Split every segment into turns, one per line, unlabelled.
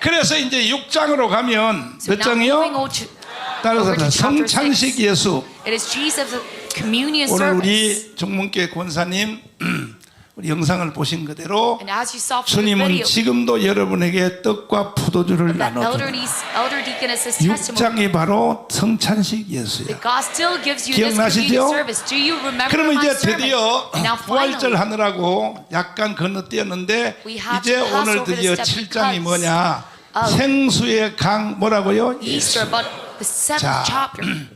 그래서 이제 6장으로 가면
So
몇
now moving
장이요?
on to,
따라서
over to chapter
성찬식
6.
예수.
It is Jesus' communion
오늘
service.
우리 정문교회 권사님 우리 영상을 보신 그대로
And as you saw from the
주님은
video,
지금도 여러분에게 떡과 포도주를
that
나눠줘요.
elder deaconess's testimony,
6장이 바로 성찬식 예수야.
that God still gives you this
기억나시죠?
communion service. Do you remember
그러면
my
이제
sermon?
드디어
And now
부활절
finally,
하느라고 약간 건너뛰었는데
We have
이제
to pass
오늘
over
드디어
this step
7장이 뭐냐?
of
생수의 강 뭐라고요?
Easter, but the seventh
자,
chapter.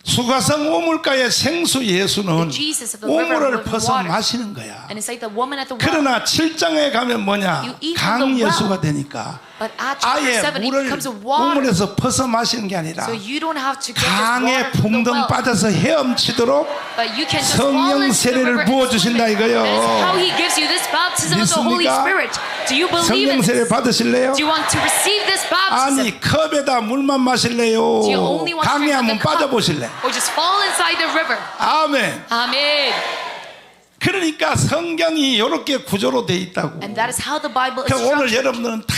수가성 우물가의 생수 예수는
The Jesus of the river of
우물을
living
퍼서
water.
마시는 거야.
And it's like the woman at the well.
그러나 7장에 가면
You
뭐냐?
eat
강
from the well.
예수가 되니까
But at chapter
아예
7, it
물을
becomes a water.
우물에서 퍼서 마시는 게 아니라
So you don't have to get this
강에
water from the
붕덩
well.
빠져서 헤엄치도록
But you can just fall
성령
into the
세례를
river and swim
부어주신다
it.
이거요.
That is how He gives you this baptism of the Holy
믿습니까?
Spirit. Do you believe
성령
in
세례
this?
받으실래요?
Do you want to receive this baptism?
아니 컵에다 물만 마실래요?
Do you only want to
강에
drink
한번
the cup?
빠져보실래?
Or just fall inside the river?
아멘.
Amen.
그러니까 성경이 이렇게 구조로 돼 있다고.
And that is how the Bible is
그러니까 오늘
structured.
여러분들은 다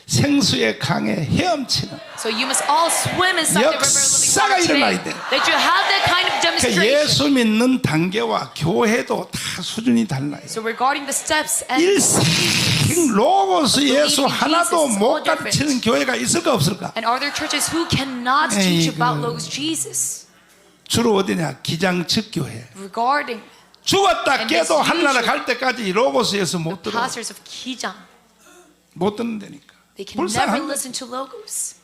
생수의 강에 헤엄치는
So you must all swim inside the river of
역사가
living water
일어나야
today.
돼.
That you have that kind of
그러니까
demonstration.
예수 믿는 단계와 교회도 다 수준이 달라요.
So regarding the steps and
일생 로고스 예수 하나도 못 가르치는 교회가 있을까 없을까?
are there churches who cannot teach
에이구.
about Logos Jesus?
주로 어디냐? 기장측 교회.
Regarding
죽었다
And
깨도
this
한나라
usually-
갈 때까지 로고스에서 못 들어.
pastors of Kijang,
못 듣는다니까.
they can never
불쌍한 거.
listen to Logos.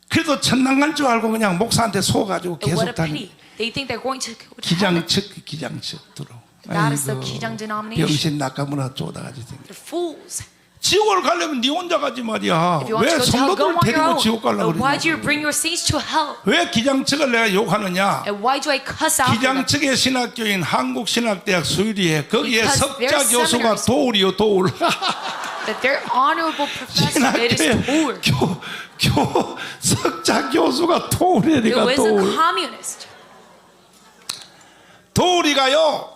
그래도 천당 갈 줄 알고 그냥 목사한테 속아가지고
And what
계속
a
다니.
pity. They think they're going to go to heaven.
기장측 들어.
That is the Kijang denomination.
병신 낙가문화 쪼다가지 생겨.
They're fools.
지옥을 가려면 네 혼자 가지 말이야.
If you want
왜
to go to hell, go
성도들
on your
데리고
own.
지옥 가려고
But why do you
그러냐?
bring your saints to hell?
왜 기장측을 내가 욕하느냐?
And why do I cuss out them?
기장측의 신학교인 한국신학대학 수유리에 거기에
Because
석자
their
교수가
seminaries-
도울이요 도울.
That their honorable professor, it is
신학교의
Tor.
석자 교수가 도울이니까
Who is a
도울.
communist.
도울이가요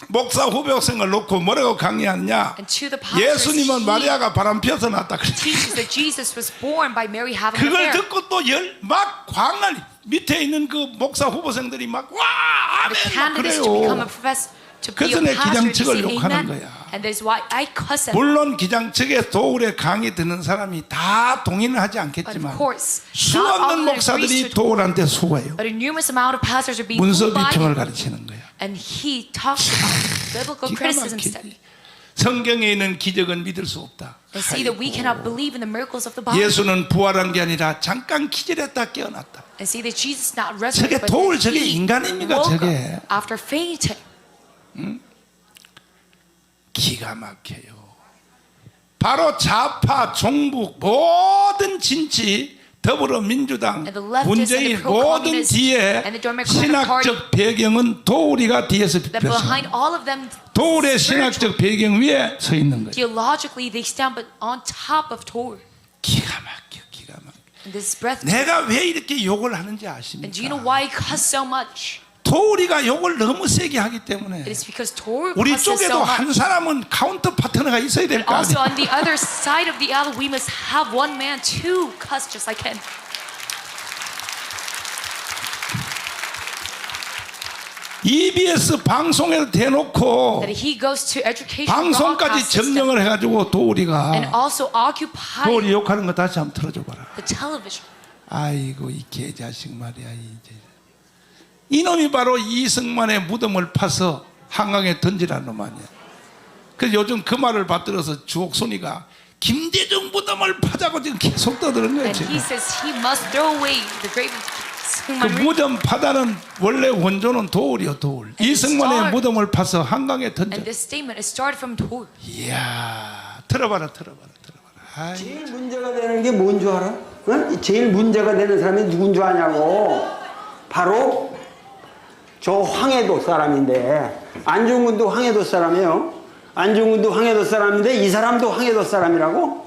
목사 후배생을 놓고 뭐라고 강의하느냐?
And to the pastors,
예수님은
he
마리아가 바람 피워서 낳았다 그랬지.
teaches that Jesus was born by Mary having an
그걸
affair.
듣고 또 막 광날 밑에 있는 그 목사 후보생들이 막 와
The
아멘 막
candidates to become a
그래요.
professor, to be
그래서
a
내
pastor, to
기장측을
say
욕하는
amen.
거야.
And that's why I cuss at them.
물론 기장측의 도울의 강의 듣는 사람이 다 동의는 하지
But
않겠지만
of course, not
수없는
all that agrees
목사들이
to Tor.
도울한테 속아요.
But a numerous amount of pastors are being
문서
fooled by
비평을
him.
가르치는 거야.
And he talks about biblical
기가
criticism
막히지.
instead.
성경에 있는 기적은 믿을 수 없다.
And see that we cannot believe in the miracles of the Bible.
예수는 부활한 게 아니라 잠깐 기절했다 깨어났다.
And see that Jesus not
저게
resurrected, but
도울,
that
저게
he
인간입니까,
woke
저게?
up after fainting.
기가 막혀요. 바로 좌파, 종북 모든 진치 더불어민주당,
And the leftist
문재인
and the
모든
pro-communist
뒤에
and the Democratic
신학적 배경은 도우리가 뒤에서
That behind
비펴서
all of them,
도울의
spiritual,
신학적 배경 위에 서 있는 거예요.
theologically, they stand but on top of Tor.
기가 막혀, 기가 막혀.
And this is breathtaking.
내가 왜 이렇게 욕을 하는지
And do you know
아십니까?
why I cuss so much?
도우리가 욕을 너무 세게 하기 때문에
It is because Tor
우리
cusses
쪽에도
so
한
much.
사람은 카운터 파트너가 있어야 될 거
Also,
아니에요.
on the other side of the aisle, we must have one man to cuss just like him.
EBS 방송에서 대놓고
That he goes to education
방송까지
broadcast system
점령을 해가지고
and
도우리가
also occupy
도우리 욕하는 거 다시 한번 틀어줘봐라.
the television.
아이고 이 개자식 말이야 이제 이놈이 바로 이승만의 무덤을 파서 한강에 던지라는 놈 아니야. 그래서 요즘 그 말을 받들어서 주옥순이가 김대중 무덤을 파자고 지금 계속 떠드는 거예요.
And he
지금.
says he must throw away the grave of
그
Syngman Rhee.
무덤 파다는 원래 원조는 도울이요 도울. 이승만의
start-
무덤을 파서 한강에 던져.
And this statement is started from Tor.
이야 들어봐라. 아이.
제일 문제가 되는 게 뭔 줄 알아? 어? 제일 문제가 되는 사람이 누군 줄 아냐고. 바로 저 황해도 사람인데 안중근도 황해도 사람이에요. 안중근도 황해도 사람인데 이 사람도 황해도 사람이라고?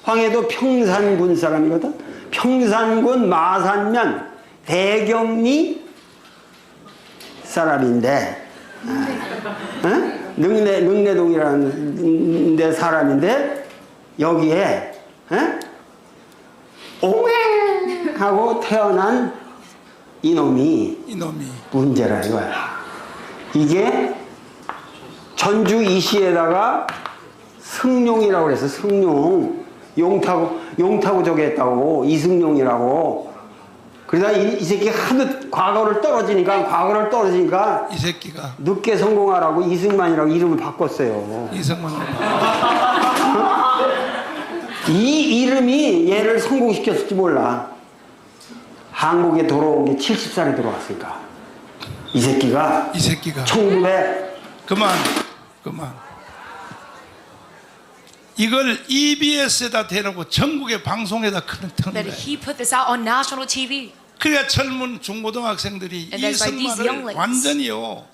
황해도 평산군 사람이거든. 평산군 마산면 대경리 사람인데 능내동이라는 데 사람인데 여기에 옹해 하고 태어난 이놈이 문제라 이거야. 이게 전주 이시에다가 승룡이라고 그래서 승룡 용 타고 저기 했다고 이승룡이라고. 그러다 이 새끼 하도 과거를 떨어지니까
이 새끼가
늦게 성공하라고 이승만이라고 이름을 바꿨어요.
이승만.
이 이름이 얘를 성공시켰을지 몰라. 한국에 돌아온 게 70살에 들어왔으니까. 이 새끼가 1900
그만. 이걸 EBS에다 대놓고 전국의 방송에다 트는
That
거야.
he put this out on national TV.
그러니까 젊은 중고등학생들이
And that's why these young
이승만을
ladies-
완전히요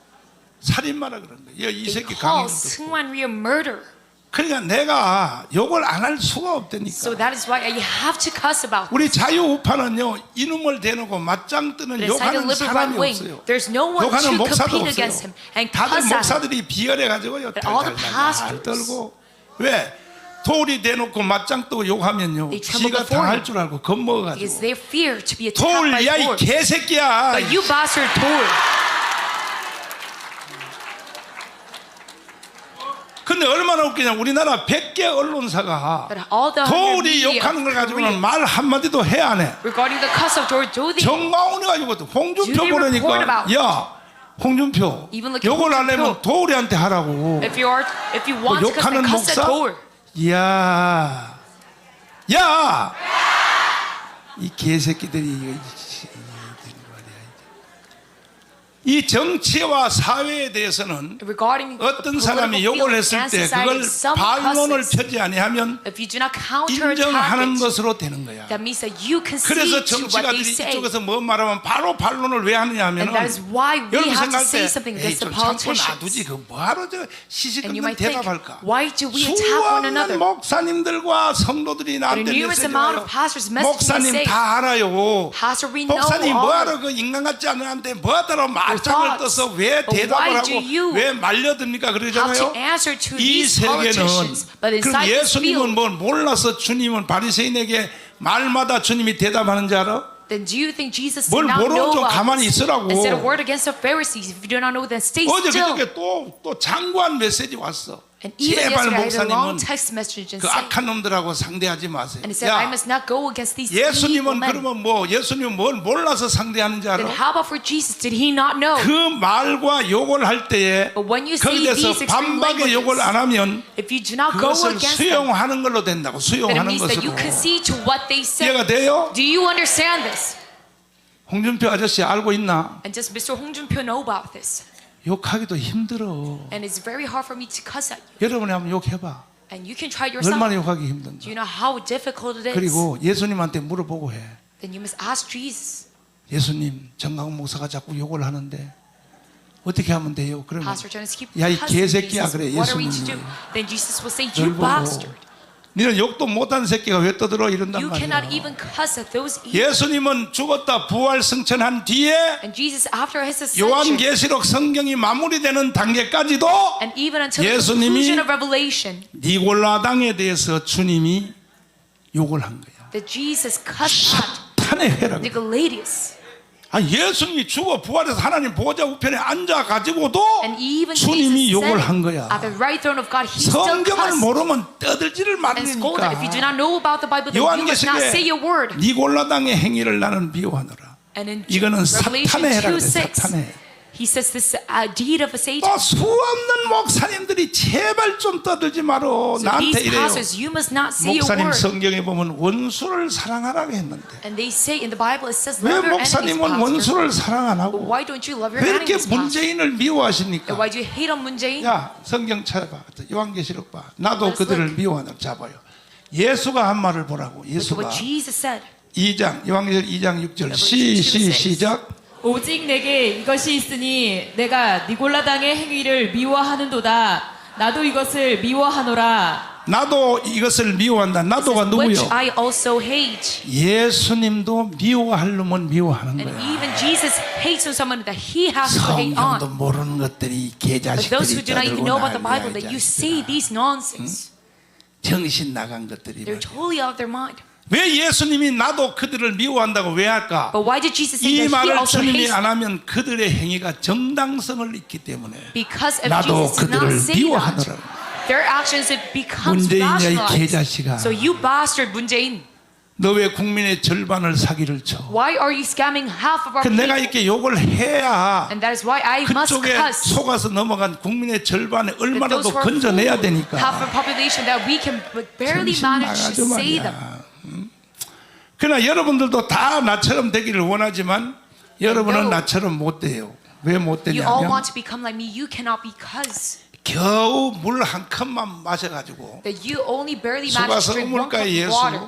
살인마라 그런 거예요. 이
They
새끼
call
강의를 듣고.
Seungwan Rhee a murderer.
그러니까 내가 욕을 안 할 수가 없다니까.
So that is why you have to cuss about.
우리 자유우파는요 이놈을 대놓고 맞짱 뜨는
But inside the
욕하는
liberal
사람이
right wing,
없어요.
there's no one
욕하는
to
목사도
compete
없어요.
against him and
다들
cuss at him.
목사들이 비열해가지고요
But all the
달달달
pastors-
떨고. 왜? 돌이 대놓고 맞짱 뜨고 욕하면요
They tremble
지가
before
당할
him.
줄 알고
Because
겁먹어가지고.
they fear to be attacked by
돌, 야 이
force.
개새끼야.
But you bastard Thor.
근데 얼마나 웃기냐. 우리나라 100개 언론사가
But all the
돌이
media
욕하는 걸
of
가지고는
Korea
말 한마디도 해 안 해.
regarding the cuss of George Doty.
정광훈이 가지고 홍준표
Do they report
보내니까
about-
야 홍준표
Even look at
욕을 안
홍준표.
하면 도우리한테 하라고.
If you want to cuss,
욕하는
then cuss at
목사?
Thor.
야, 이 개새끼들이 이거 이 정치와 사회에 대해서는
Regarding
어떤
the
사람이
political
욕을
field
했을
and
때
society,
그걸
some
반론을
cusses,
펴지 아니하면
if you do not counter
인정하는
attack it,
것으로 되는 거야.
that means that you
그래서
concede to what they
정치가들이
say.
이쪽에서 뭐 말하면 바로 반론을 왜 하느냐 하면
And that is why we
여러분
have to
생각할
say
때
something
에이
against
좀
the
참고
politicians.
놔두지 그 뭐하러 저
And you
시시근근
might think,
대답할까.
why do we attack one
수많은
another?
목사님들과 성도들이 나한테
But a numerous
메시지
amount
와요.
of pastors message me
목사님
saying,
다 알아요.
Pastor, we know
목사님
all
뭐하러 그 인간 같지 않은 한테 뭐하러 맞짱을
thoughts.
떠서 왜
But
대답을
why
하고
do you
왜 말려듭니까
how
그러잖아요.
to answer to
이
these
세계는
politicians. But
그럼
inside this
예수님은
field,
뭘 몰라서 주님은 바리새인에게 말마다 주님이 대답하는 줄 알아?
then do you think Jesus
뭘
did not
모르면
know
좀
about
가만히
this?
있으라고.
And said a word against the Pharisees. If you do not know, then stay
어제
still.
그저께 또 장구한 메시지 왔어.
And even
제발
yesterday I had a long
목사님은
text message and
그
said,
악한 놈들하고 상대하지 마세요.
and it said, I
야,
must not go against these evil
예수님은
men.
그러면 뭐 예수님은 뭘 몰라서 상대하는지
Then
알아?
how about for Jesus? Did he not know?
그 말과 욕을 할 때에
But when you say
거기에서
these extreme
반박의 욕을 안 하면
If you do not go
그것을
against them,
수용하는 걸로 된다고.
then it
수용하는
means that you
것으로.
concede to what they say.
이해가 돼요?
Do you understand this?
홍준표 아저씨 알고 있나?
And does Mr. Hong Jun-pyo know about this?
욕하기도 힘들어.
And it's very hard for me to cuss at you.
여러분이 한번 욕해봐.
And you can try yourself.
얼마나 욕하기
Do
힘든가.
you know how difficult it is?
그리고 예수님한테 물어보고 해.
Then you must ask Jesus.
예수님, 정강 목사가 자꾸 욕을 하는데 어떻게 하면 돼요? 그러면
Pastor Jonas keep
야, 이
cussing
개새끼야,
Jesus.
그래,
What are we to do?
예수님이.
Then Jesus will say,
널
you
보고
bastard.
니는 욕도 못한 새끼가 왜 떠들어 이런단
You cannot
말이야.
even cuss at those evil.
예수님은 죽었다 부활 승천한 뒤에
And Jesus, after his ascension,
요한계시록 성경이 마무리되는 단계까지도
and even until the
예수님이
conclusion of Revelation,
니골라당에 대해서 주님이 욕을 한 거야.
that Jesus cussed at
탄의 회라고.
Nicolaitans.
예수님이 죽어 부활해서 하나님 보좌 우편에 앉아가지고도
And even
주님이
Jesus
욕을 한
said
거야.
at the right throne of God, he still
성경을
cussed
모르면 떠들지를
and scolded. If you do
말으니까.
not know about the Bible, then you must not say
요한계시록에
a word.
니골라당의 행위를 나는 미워하노라.
And in
이거는
Revelation
사탄의 해라 그래.
2:6,
사탄의.
he says this deed of a Satan.
또 수없는 목사님들이 제발 좀 떠들지 마라.
So
나한테
these
이래요.
pastors, you must not say a
목사님
word.
성경에 보면 원수를 사랑하라고 했는데
And they say in the Bible, it says,
왜
love your enemies,
목사님은
pastor.
원수를 사랑 안
But
하고
why don't you love your
왜 이렇게
enemies, pastor?
문재인을
And
미워하십니까?
why do you hate on Moon Jae-in?
야 성경 찾아봐. 요한계시록 봐. 나도
Let's
그들을 미워하는 잡아요. 예수가 한 말을 보라고.
Look at
예수가
what Jesus said.
2장 요한계시록 2장 6절
Revelation 2:6.
시작.
오직 내게 이것이 있으니 내가 니골라당의 행위를 미워하는도다. 나도 이것을 미워하노라.
나도 이것을 미워한다. 나도가
Which
누구요?
I also hate.
예수님도 미워할 놈은 미워하는
And
거야.
even Jesus hates on someone that he has to hate
성경도
on.
모르는 것들이
But those who
개자식들이
do not even know about the Bible,
떠들고
that you say these nonsense.
정신 나간 것들이
They're totally out of their mind.
왜 예수님이 나도 그들을 미워한다고 왜 할까?
But why did Jesus say
이
that he
말을
also
주님이
hates
안 하면 그들의 행위가 정당성을 잃기 때문에
because if
나도
Jesus did not
그들을
say that,
미워하노라.
their actions it becomes
문재인이야, 이
rationalized.
개자식아.
So you bastard 문재인,
너 왜 국민의 절반을 사기를 쳐?
why are you scamming half of our
그 내가
people?
이렇게 욕을 해야
And that is why I must
그쪽에
cuss.
속아서 넘어간 국민의 절반에
That
얼마라도
those who are
건져내야
fooled,
되니까.
half a population that we can barely
정신
manage
나가죠
to say them.
말이야. 그러나 여러분들도 다 나처럼 되기를 원하지만 여러분은
No.
나처럼 못 돼요. 왜 못
You all
되냐면
want to become like me. You cannot because
겨우 물 한 컵만 마셔가지고
that you only barely manage
속아서
to drink one cup
우물가에
of
예수
water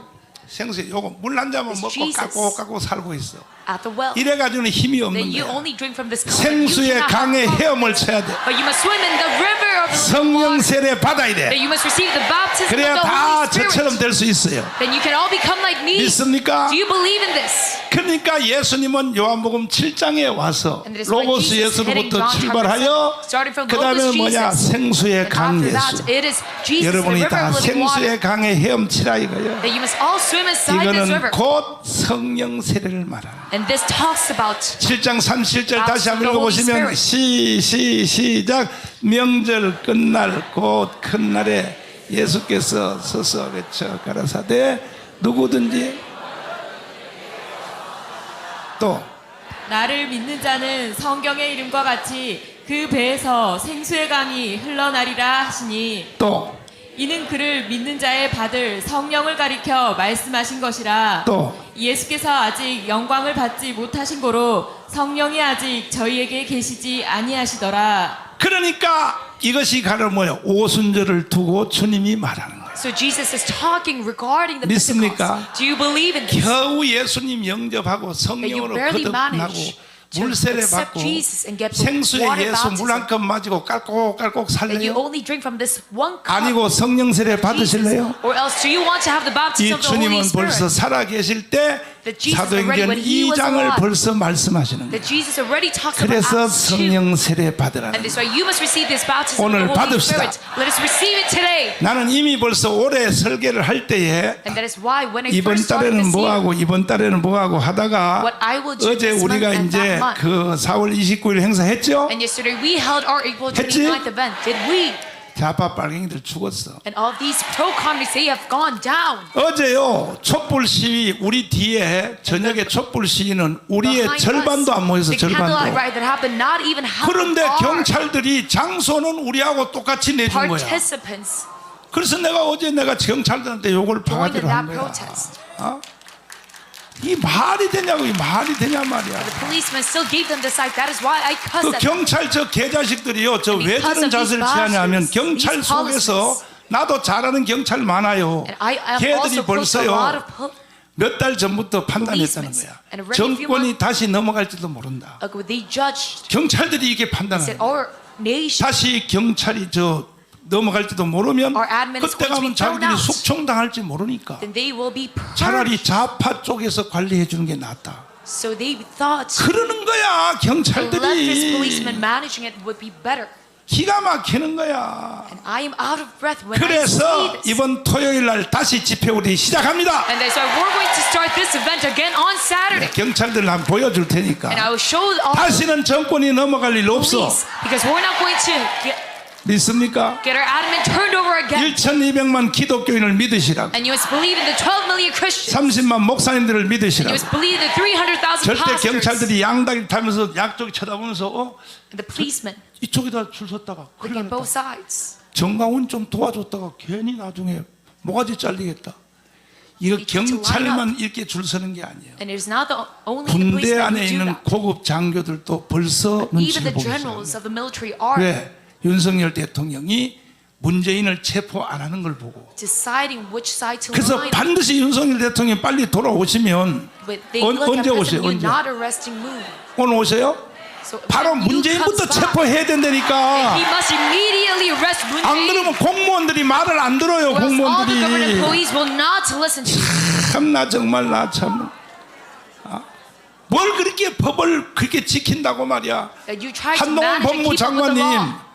생수 요거 물 한 잔만
It's
먹고
Jesus.
깎고 살고 있어.
at the well.
이래가지고는 힘이
That
없는
you
거야.
only drink from this cup. and you
생수의
cannot
강에
have
헤엄을 쳐야 돼.
But you must swim in the river of the
성령 세례 받아야
that
돼.
you must receive the baptism
그래야
of the
다
Holy
저처럼
Spirit.
될 수 있어요.
Then you can all become like me.
믿습니까?
Do you believe in this?
그러니까 예수님은 요한복음 7장에 와서
And that is why
로고스
Jesus heading
예수로부터
John
출발하여
chapter 7, starting from
그 다음에
Logos
뭐냐
Jesus.
생수의
And
강
after
예수.
that, it is Jesus, the
여러분이
river
다
of living water.
생수의 강에 헤엄치라 이거예요.
That you must all swim inside this
이거는
river.
곧 성령 세례를 말하는.
And this talks about
7장 37절 다시 한번
the Holy
읽어보시면 시작 명절 끝날 곧 큰 날에 예수께서 서서 외쳐 가라사대 누구든지 또
나를 믿는 자는 성경의 이름과 같이 그 배에서 생수의 강이 흘러나리라 하시니
또
이는 그를 믿는 자의 받을 성령을 가리켜 말씀하신 것이라.
또.
예수께서 아직 영광을 받지 못하신 고로 성령이 아직 저희에게 계시지 아니하시더라.
그러니까 이것이 가려 뭐예요? 오순절을 두고 주님이 말하는 거예요.
So Jesus is talking regarding the
믿습니까?
Pentecost. Do you believe in this?
겨우 예수님 영접하고 성령으로
barely
거듭나고
manage to
물세례
accept
받고
Jesus and get the
생수의
water
예수 물 한
baptism.
컵 마시고 깔꼭
That you
살래요?
only drink from this one cup.
아니고 성령 세례 받으실래요?
Jesus. Or else do you want to have the
이
baptism of the Holy
주님은 벌써
Spirit?
살아 계실 때
That Jesus already,
사도행전
when he was
2장을
alive,
벌써 말씀하시는 거예요.
That Jesus already talks about
그래서
Acts 2.
성령 세례 받으라는
And this
거예요.
why you must receive this baptism
오늘
of the Holy
받읍시다.
Spirit. Let us receive it today.
나는 이미 벌써 올해 설계를 할 때에
And that is why when I
이번
first started
달에는
this year,
뭐하고 이번 달에는 뭐하고 하다가
what I will do
어제
this month
우리가
and
이제
that month.
그 4월 29일 행사했죠?
And yesterday we held our April
했지?
29th event. Did we?
좌파 빨갱이들 죽었어.
And all these pro-communists, they have gone down.
어제요 촛불 시위 우리 뒤에 저녁에 촛불 시위는 우리의
Behind
절반도
us,
안 모여서
the candlelight
절반도.
riot that happened, not even half
그런데
of our
경찰들이 장소는 우리하고 똑같이 내준 거야.
participants
그래서 내가 경찰들한테 욕을
joined in
바가지로 한
that
거야.
protest.
어? 이 말이 되냐고 이 말이 되냐 말이야.
The policemen still gave them the side. That is why I cussed
그
at them.
경찰 저 개자식들이요 저 왜
because
저런
of these
자세를 취하냐면
bastards,
경찰
these
속에서 나도 잘하는 경찰 많아요.
And I have
걔들이
also put a lot
벌써요
of
몇 달 전부터 판단했다는
policemen.
거야.
And already a few
정권이 다시 넘어갈지도 모른다.
they judged.
경찰들이 이렇게
They
판단하는
said
거야.
our nation,
다시 경찰이 저 넘어갈지도 모르면
Our admin is
그때 가면
going to be thrown
자기들이
out.
숙청당할지 모르니까
then they will be
차라리
purged.
좌파 쪽에서 관리해 주는 게 낫다.
So they thought
그러는 거야
to let this
경찰들이.
policeman managing it would be better.
기가 막히는 거야.
And I am out of breath when I
그래서
see this.
이번 토요일 날 다시 집회 우리 시작합니다.
And that's why we're going to start this event again on Saturday.
경찰들 한번 보여줄
And I
테니까
will show all the
다시는 정권이 넘어갈 일 없어.
police because we're not going to
믿습니까?
get our admin turned over again.
1200만 기독교인을 믿으시라고,
And you must believe in the 12 million Christians.
30만 목사님들을
And you
믿으시라고.
must believe the 300,000
절대
pastors.
경찰들이 양다리 타면서 양쪽 쳐다보면서
And the policemen
이쪽에다 줄 섰다가 큰일
looking
났다.
both sides.
정강훈 좀 도와줬다가 괜히 나중에 모가지 잘리겠다. 이거
They need to
경찰만 이렇게 줄 서는 게 아니에요.
And it is not the only the
군대
policemen
안에
who do
있는
that.
고급 장교들도 벌써
Even
눈치를
the
보기
generals
시작합니다.
of the military are
왜? 윤석열 대통령이 문재인을 체포 안 하는 걸 보고.
deciding which side to
그래서
line.
반드시 윤석열 대통령이 빨리 돌아오시면
But they look at
언제 오세요?
President Yoon
언제?
not arresting Moon.
오늘 오세요?
So
바로
when Yoon
문재인부터
comes back,
체포해야 된다니까.
he must immediately arrest Moon
안
Jae.
그러면 공무원들이 말을 안 들어요.
Or else all the government
공무원들이.
employees will not listen to you.
참나 정말 나 참. 뭘 그렇게 법을 그렇게 지킨다고 말이야.
That you try to
한동훈
manage and keep up with the
법무장관님
law.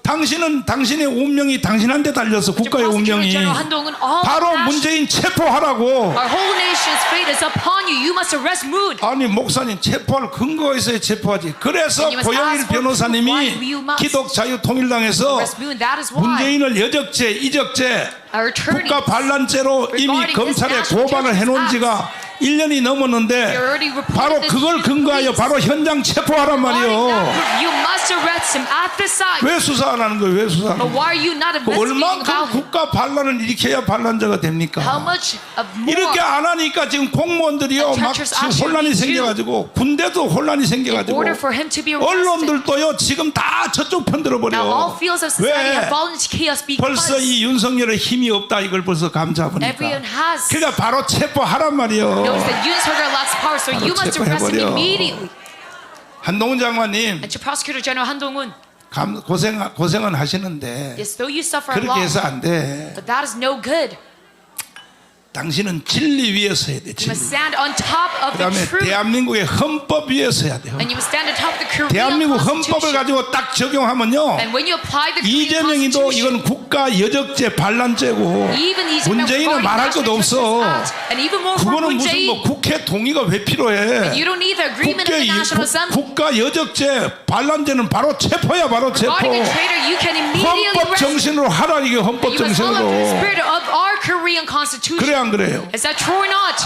당신은 당신의 운명이 당신한테 달려서 국가의
Prosecutor
운명이
General 한동훈, all
바로
national-
문재인 체포하라고.
Our whole nation's fate is upon you. You must arrest Moon.
아니 목사님 체포할 근거가 있어야 체포하지. 그래서
And you must
고영일
ask for proof why
변호사님이
you must
기독자유통일당에서
arrest Moon. That is why
문재인을 여적죄, 이적죄,
our attorneys
국가 반란죄로 이미
regarding this
검찰에
national
고발을 해놓은
terrorist
지가 1년이 넘었는데
already reported
바로
this
그걸
to the
근거하여
police.
바로 현장 체포하란
regarding
말이요.
that proof, you must arrest him at the site.
왜 수사 안 하는 거예요? 왜 수사 안
But
하는 거예요?
why are you not
그
investigating
얼만큼
about him?
국가 반란을 일으켜야 반란자가
How
됩니까?
much of more?
이렇게 안 하니까 지금 공무원들이요 막
churches
지금
actually
혼란이
need you.
생겨가지고 군대도 혼란이
In
생겨가지고
order for him to be arrested.
언론들도요 지금 다 저쪽 편들어 버려.
Now all fields of society
왜?
have fallen into chaos
벌써
because
이 윤석열의 힘이 없다 이걸 벌써 감잡으니까.
everyone has
그러니까 바로 체포하란 말이요.
knows that Yoon Suk-yeol lacks power, so you must arrest him
체포해버려.
immediately.
한동훈 장관님
And to Prosecutor General Han-dong-un,
고생은 하시는데
yes, though you suffer a
그렇게 해서
lot,
안 돼.
but that is no good.
당신은 진리 위에 서야 돼.
You
진리.
must stand on top of the
그다음에
truth,
대한민국의 헌법 위에 서야 돼요.
and you must stand on top of the Korean
대한민국 헌법을
Constitution.
가지고 딱 적용하면요.
And when you apply the Korean
이재명이도
Constitution,
이건 국가 여적죄 반란죄고
even Lee
문재인은 말할 것도 없어.
and even more for
그거는
Moon
무슨 뭐
Jae-in,
국회 동의가 왜 필요해?
you don't need the agreement of the National Assembly.
국가 여적죄 반란죄는 바로 체포야 바로 체포.
Regarding a traitor, you can immediately
헌법
arrest him.
정신으로 하라 이게 헌법
You must follow the
정신으로.
spirit of our Korean Constitution.
그래 안 그래요?
Is that true or not?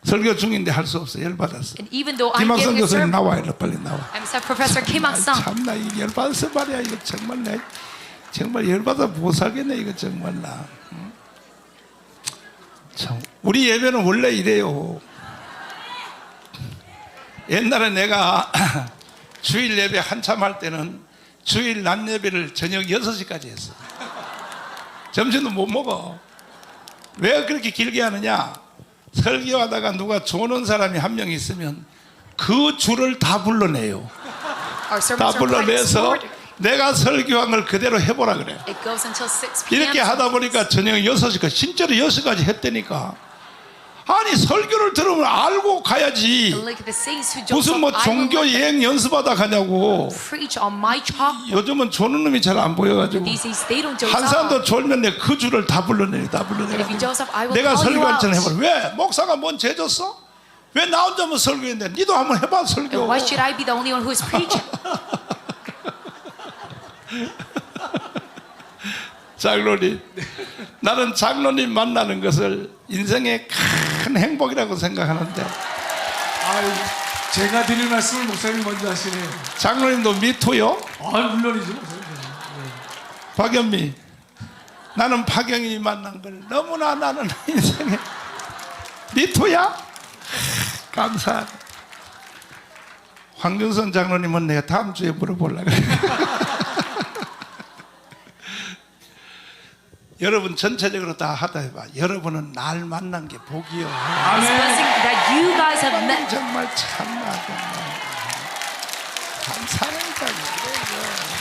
설교 중인데 할 수 없어. 열받았어.
And even though I'm
김학성
giving a
교수님
sermon,
나와 이리 빨리 나와.
I'm said Professor Kim Hak-sung.
참나 이 열받아서 말이야 이거 정말 내 정말 열받아 못 살겠네 이거 정말 나. 응? 참 우리 예배는 원래 이래요. 옛날에 내가 주일 예배 한참 할 때는 주일 낮 예배를 저녁 6시까지 했어. 점심도 못 먹어. 왜 그렇게 길게 하느냐? 설교하다가 누가 조는 사람이 한 명 있으면 그 줄을 다 불러내요.
Our
다
sermons are quite
불러내서
short.
내가 설교한 걸 그대로 해보라 그래.
It goes until 6 p.m.
이렇게 하다 보니까 저녁 6시까지 진짜로 6시까지 했다니까. 아니 설교를 들으면 알고 가야지.
Look at the saints who
무슨 뭐 종교 여행 연습하다 가냐고.
preach on my chalk.
요즘은 조는 놈이 잘 안 보여가지고
These days they don't doze
한 사람도
off.
졸면 내 그 줄을 다 불러내요. 다
And if you
불러내요.
doze off, I will
내가
call you
설교한 처럼
out.
해버려. 왜? 목사가 뭔 죄 졌어? 왜 나 혼자만 설교했는데 니도 한번 해봐 설교.
And why should I be the only one who is preaching?
장로님, 나는 장로님 만나는 것을 인생의 큰 행복이라고 생각하는데
아유, 제가 드릴 말씀을 목사님이 먼저 하시네요.
장로님도 미투요?
아, 물론이죠, 목사님.
박연미, 나는 박영인이 만난 걸 너무나 나는 인생에 미투야? 감사하네. 황준선 장로님은 내가 다음 주에 물어보려고 그래. 여러분 전체적으로 다 하다 해봐. 여러분은 날 만난 게 복이요.
This blessing that you guys have met.
정말 참나 정말 감사합니다.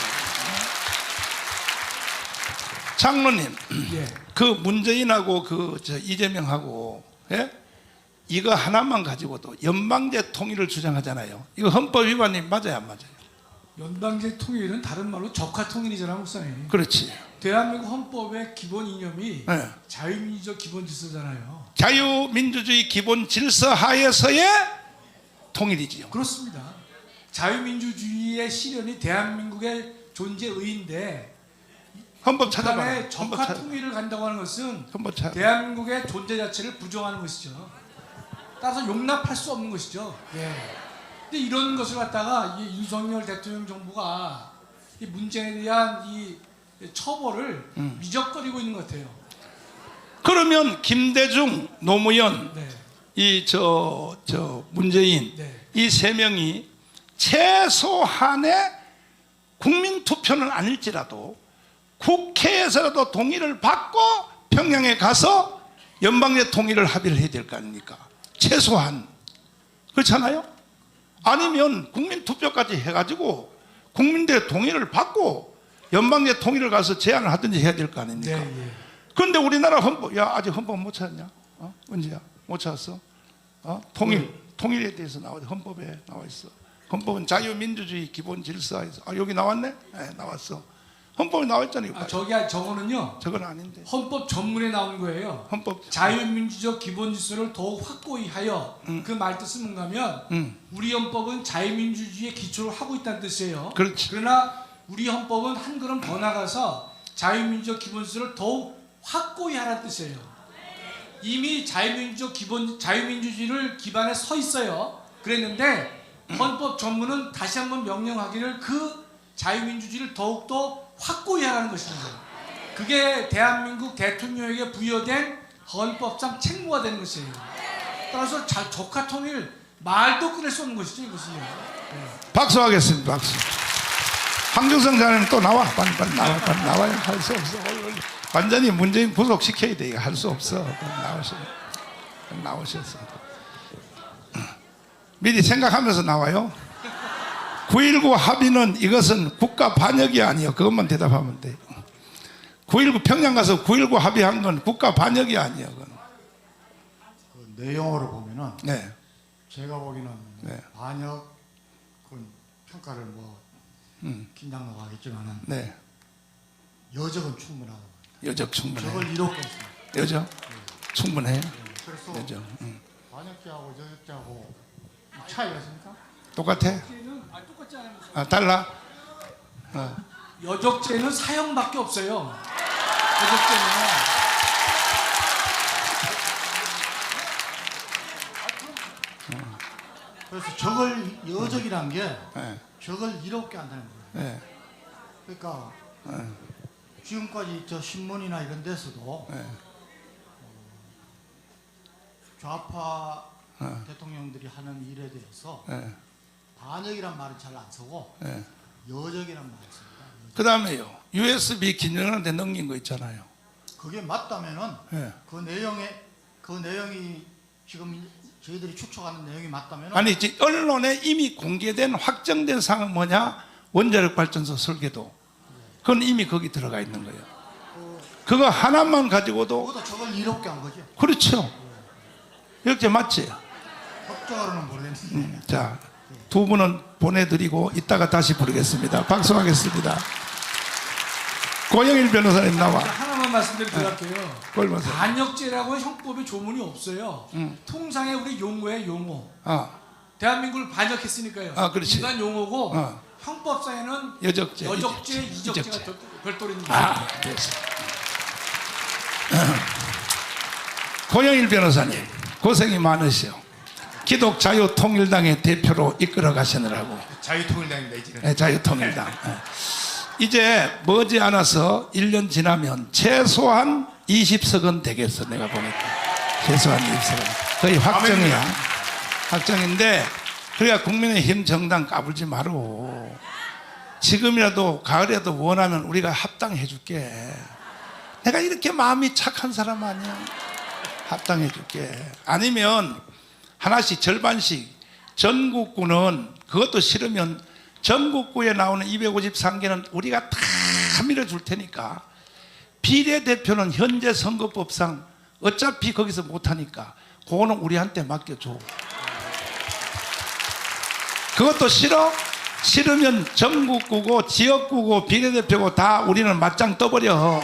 장로님,
예.
그 문재인하고 그 저 이재명하고 예? 이거 하나만 가지고도 연방제 통일을 주장하잖아요. 이거 헌법 위반이 맞아요, 안 맞아요?
연방제 통일은 다른 말로 적화 통일이잖아, 목사님.
그렇지.
대한민국 헌법의 기본 이념이
네.
자유민주적 기본 질서잖아요.
자유민주주의 기본 질서 하에서의 통일이지요.
그렇습니다. 자유민주주의의 실현이 대한민국의 존재의인데
헌법 찾아봐.
그다음에
헌법
적화
찾아.
통일을 간다고 하는 것은
헌법 찾아.
대한민국의 존재 자체를 부정하는 것이죠. 따라서 용납할 수 없는 것이죠. 예. 근데 이런 것을 갖다가 이 윤석열 대통령 정부가 이 문재인에 대한 이 처벌을 미적거리고 있는 것 같아요.
그러면 김대중, 노무현,
네.
이 문재인
네.
이 세 명이 최소한의 국민 투표는 아닐지라도 국회에서라도 동의를 받고 평양에 가서 연방제 통일을 합의를 해야 될 거 아닙니까? 최소한 그렇잖아요? 아니면 국민 투표까지 해가지고 국민들의 동의를 받고 연방제 통일을 가서 제안을 하든지 해야 될 거 아닙니까?
네, 예.
그런데 우리나라 헌법, 야 아직 헌법 못 찾았냐? 언제야? 못 찾았어? 통일에 대해서 나와 헌법에 나와 있어. 헌법은 자유민주주의 기본 질서에서 여기 나왔네? 네, 나왔어. 헌법에 나와 있잖아요.
저거는요.
저건 아닌데.
헌법 전문에 나온 거예요.
헌법
자유민주적 기본 질서를 더욱 확고히 하여 그 말 뜻은 뭔가면 우리 헌법은 자유민주주의에 기초를 하고 있다는 뜻이에요.
그렇지.
그러나 우리 헌법은 한 걸음 더 나가서 자유민주적 기본 질서를 더욱 확고히 하라는 뜻이에요. 이미 자유민주주의를 기반에 서 있어요. 그랬는데 헌법 전문은 다시 한번 명령하기를 그 자유민주주의를 더욱더 확고히 하라는 것입니다. 그게 대한민국 대통령에게 부여된 헌법상 책무가 되는 것이에요. 따라서 조카통일 말도 끊을 수 없는 것이죠. 이것은요.
박수하겠습니다. 박수. 황정성 자는 또 나와. 빨리 나와. 빨리 나와요. 할 수 없어. 완전히 문재인 구속시켜야 돼. 이거 할 수 없어. 나오셔서. 미리 생각하면서 나와요. 9.19 합의는 이것은 국가 반역이 아니에요. 그것만 대답하면 돼요. 9.19 평양 가서 9.19 합의한 건 국가 반역이 아니에요. 그건.
그 내용으로 보면은
네.
제가 보기에는
네.
반역 그 평가를 뭐 긴장로 하겠지만은
네.
여적은 충분하다고.
여적 충분해요.
저걸 이롭겠습니다.
여적 충분해요.
그래서
여적.
반역죄하고 여적죄하고 차이가 있습니까?
똑같아?
똑같지 않아요.
달라?
여적죄는 사형밖에 없어요. 여적죄는
그래서 저걸 여적이란 게
네.
저걸 이롭게 한다는 거예요.
네.
그러니까 지금까지 저 신문이나 이런 데서도
네.
좌파 대통령들이 하는 일에 대해서
네.
반역이란 말은 잘 안 쓰고
네.
여적이란 말을 씁니다.
그 다음에요. USB 김정은한테 넘긴 거 있잖아요.
그게 맞다면은
네.
그 내용이 지금 저희들이 추측하는 내용이 맞다면은
아니 언론에 이미 공개된 확정된 사항은 뭐냐? 원자력 발전소 설계도. 그건 이미 거기 들어가 있는 거예요. 그거 하나만 가지고도
그것도 저걸 이롭게 한 거죠.
그렇죠. 이렇게 맞지?
법적으로는 모르겠는데
자, 두 분은 보내드리고 이따가 다시 부르겠습니다. 박수하겠습니다. 고영일 변호사님 나와.
하나만 말씀드리도록 할게요.
꼴보세요.
반역죄라고 형법에 조문이 없어요. 통상의 우리 용어의 용어. 대한민국을 반역했으니까요.
아, 그렇지.
일반 용어고
어.
형법상에는
여적죄,
이적죄가 별도입니다.
됐어. 고영일 변호사님 고생이 많으시오. 기독자유통일당의 대표로 이끌어 가시느라고.
자유통일당입니다 이제는.
네, 자유통일당. 네. 이제 머지않아서 1년 지나면 최소한 20석은 되겠어. 내가 보니까 최소한 20석은 거의 확정이야. 확정인데 그러니까 국민의힘 정당 까불지 마로. 지금이라도 가을에도 원하면 우리가 합당해 줄게. 내가 이렇게 마음이 착한 사람 아니야. 합당해 줄게. 아니면 하나씩 절반씩 전국구는 그것도 싫으면 전국구에 나오는 253개는 우리가 다 밀어줄 테니까 비례대표는 현재 선거법상 어차피 거기서 못하니까 그거는 우리한테 맡겨줘. 그것도 싫어? 싫으면 전국구고 지역구고 비례대표고 다 우리는 맞짱 떠버려.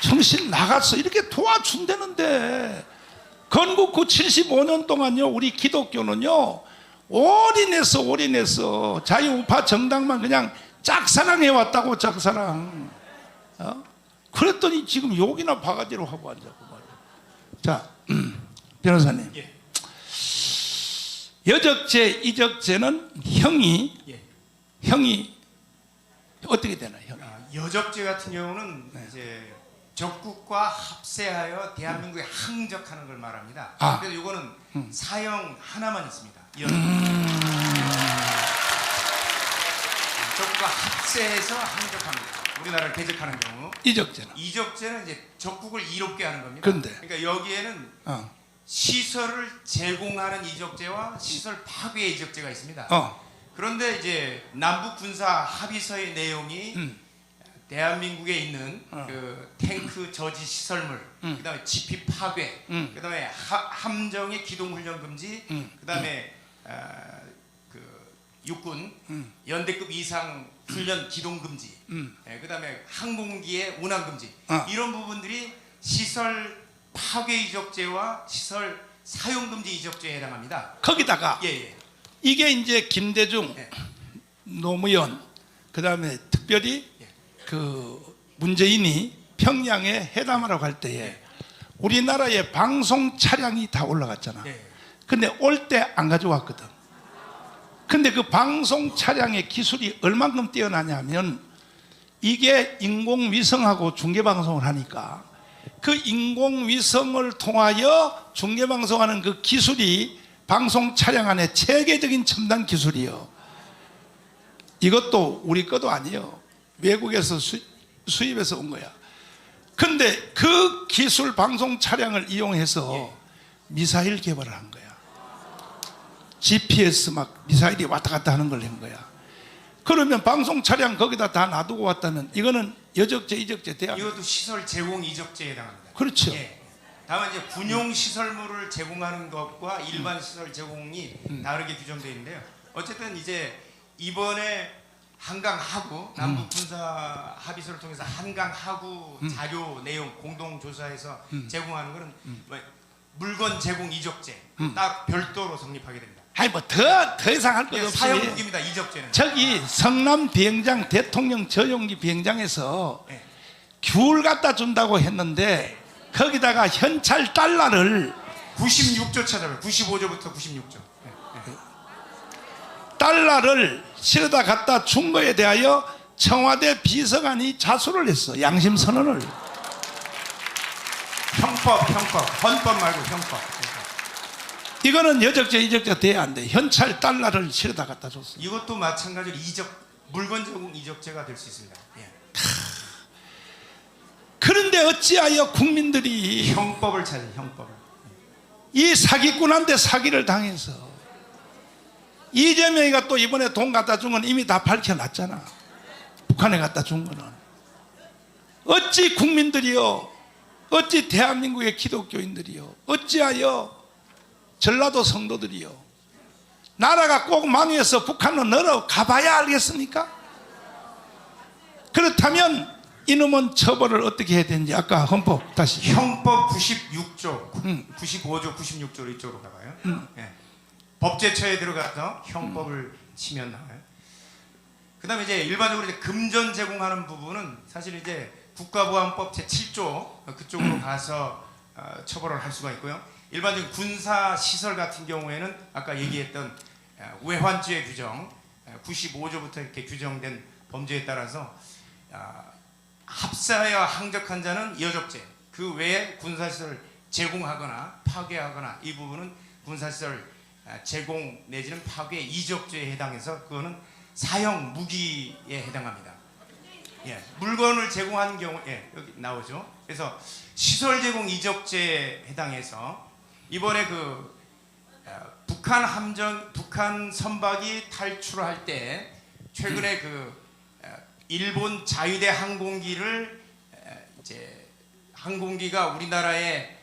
정신 나갔어. 이렇게 도와준다는데. 건국후 75년 동안요 우리 기독교는요 올인했어. 자유우파 정당만 그냥 짝사랑해왔다고. 짝사랑. 그랬더니 지금 욕이나 바가지로 하고 앉았고 말이야. 자, 변호사님.
예.
여적죄, 이적죄는 형이 어떻게 되나요?
여적죄 같은 경우는 이제 적국과 합세하여 대한민국에 항적하는 걸 말합니다. 그런데 이거는 사형 하나만 있습니다. 적국과 합세해서 항적합니다. 우리나라를 대적하는 경우. 이적죄는 이제 적국을 이롭게 하는 겁니다. 그러니까 여기에는 시설을 제공하는 이적죄와 시설 파괴의 이적죄가 있습니다. 그런데 이제 남북 군사 합의서의 내용이 대한민국에 있는 그 탱크 저지 시설물, 그다음에 지피 파괴, 그다음에 함정의 기동 훈련 금지, 그다음에 그 육군 연대급 이상 훈련 기동 금지, 그다음에 항공기의 운항 금지, 이런 부분들이 시설 파괴 이적죄와 시설 사용 금지 이적죄에 해당합니다.
거기다가
예.
이게 이제 김대중
예.
노무현 그다음에 특별히 그 문재인이 평양에 회담하러 갈 때에 우리나라의 방송 차량이 다 올라갔잖아.
예.
근데 올 때 안 가져왔거든. 근데 그 방송 차량의 기술이 얼만큼 뛰어나냐면 이게 인공위성하고 중계방송을 하니까 그 인공위성을 통하여 중계방송하는 그 기술이 방송 차량 안에 체계적인 첨단 기술이요. 이것도 우리 것도 아니에요. 외국에서 수입해서 온 거야. 근데 그 기술 방송 차량을 이용해서 미사일 개발을 한 거야. GPS 막 미사일이 왔다 갔다 하는 걸 한 거야. 그러면 방송 차량 거기다 다 놔두고 왔다면 이거는 여적죄 이적죄 돼야.
이것도 시설 제공 이적죄에 해당합니다.
그렇죠.
예. 다만 이제 군용 시설물을 제공하는 것과 일반 시설 제공이 다르게 규정되어 있는데요. 어쨌든 이제 이번에 한강 하구 남북 군사 합의서를 통해서 한강 하구 자료 내용 공동 조사에서 제공하는 것은 뭐 물건 제공 이적죄 딱 별도로 성립하게 됩니다.
아니 뭐 더 이상 할 것 없이
사용 무기입니다. 이적죄는.
저기 성남 비행장 대통령 전용기 비행장에서
예.
귤 갖다 준다고 했는데 거기다가 현찰 달러를
96조 찾아봐요. 95조부터 96조.
달러를 실어다 갖다 준 거에 대하여 청와대 비서관이 자수를 했어. 양심 선언을.
형법 헌법 말고 형법.
이거는 여적죄 이적죄 돼야 안 돼. 현찰 달러를 실어다 갖다 줬어.
이것도 마찬가지로 물건 제공 이적죄가 될 수 있습니다. 예.
그런데 어찌하여 국민들이
형법을 찾은 형법을.
이 사기꾼한테 사기를 당해서 이재명이가 또 이번에 돈 갖다 준 건 이미 다 밝혀놨잖아. 북한에 갖다 준 거는. 어찌 국민들이요, 어찌 대한민국의 기독교인들이요, 어찌하여 전라도 성도들이요, 나라가 꼭 망해서 북한으로 넘어 가봐야 알겠습니까? 그렇다면 이놈은 처벌을 어떻게 해야 되는지 아까 헌법 다시
형법 96조, 95조, 96조로 이쪽으로 가봐요. 예. 법제처에 들어가서 형법을 치면 나와요. 그다음에 이제 일반적으로 이제 금전 제공하는 부분은 사실 이제 국가보안법 제7조 그쪽으로 가서 처벌을 할 수가 있고요. 일반적인 군사 시설 같은 경우에는 아까 얘기했던 외환죄 규정 95조부터 이렇게 규정된 범죄에 따라서 합사와 항적한 자는 여적죄, 그 외에 군사시설 제공하거나 파괴하거나 이 부분은 군사시설 제공 내지는 파괴 이적죄에 해당해서 그거는 사형 무기에 해당합니다. 예, 물건을 제공하는 경우에 여기 나오죠. 그래서 시설 제공 이적죄에 해당해서 이번에 그 북한 선박이 탈출할 때 최근에 그 일본 자위대 항공기를 이제 항공기가 우리나라의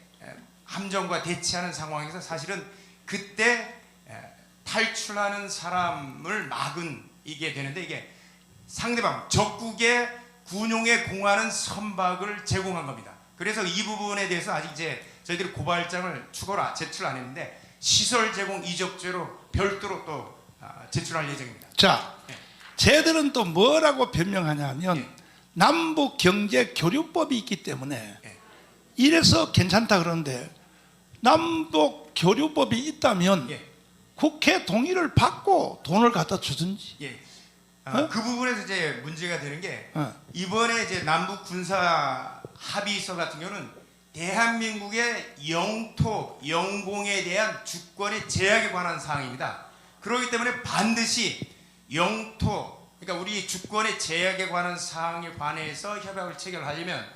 함정과 대치하는 상황에서 사실은 그때 탈출하는 사람을 막은 이게 되는데 이게 상대방 적국의 군용에 공하는 선박을 제공한 겁니다. 그래서 이 부분에 대해서 아직 이제 저희들이 고발장을 추가로 제출 안 했는데 시설 제공 이적죄로 별도로 또 제출할 예정입니다.
자, 쟤들은 또 뭐라고 변명하냐면 남북 경제 교류법이 있기 때문에 이래서 괜찮다 그러는데 남북 교류법이 있다면 국회 동의를 받고 돈을 갖다 주든지.
그 부분에서 이제 문제가 되는 게 이번에 이제 남북 군사 합의서 같은 경우는 대한민국의 영토, 영공에 대한 주권의 제약에 관한 사항입니다. 그렇기 때문에 반드시 영토, 그러니까 우리 주권의 제약에 관한 사항에 관해서 협약을 체결하려면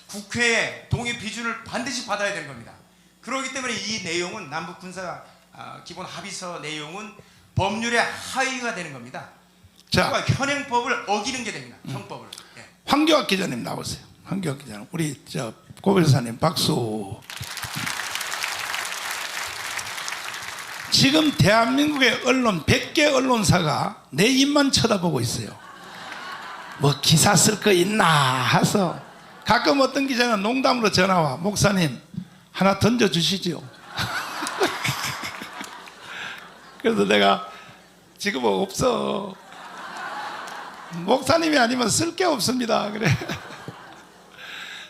국회의 동의 비준을 반드시 받아야 되는 겁니다. 그렇기 때문에 이 내용은 남북 군사 기본 합의서 내용은 법률의 하위가 되는 겁니다.
자,
현행법을 어기는 게 됩니다. 형법을.
황교안 기자님 나오세요. 황교안 기자님, 우리 저 고별사님 박수. 지금 대한민국의 언론 100개 언론사가 내 입만 쳐다보고 있어요. 뭐 기사 쓸 거 있나 해서 가끔 어떤 기자는 농담으로 전화와, 목사님 하나 던져주시죠. 그래서 내가 지금 없어, 목사님이 아니면 쓸 게 없습니다. 그래.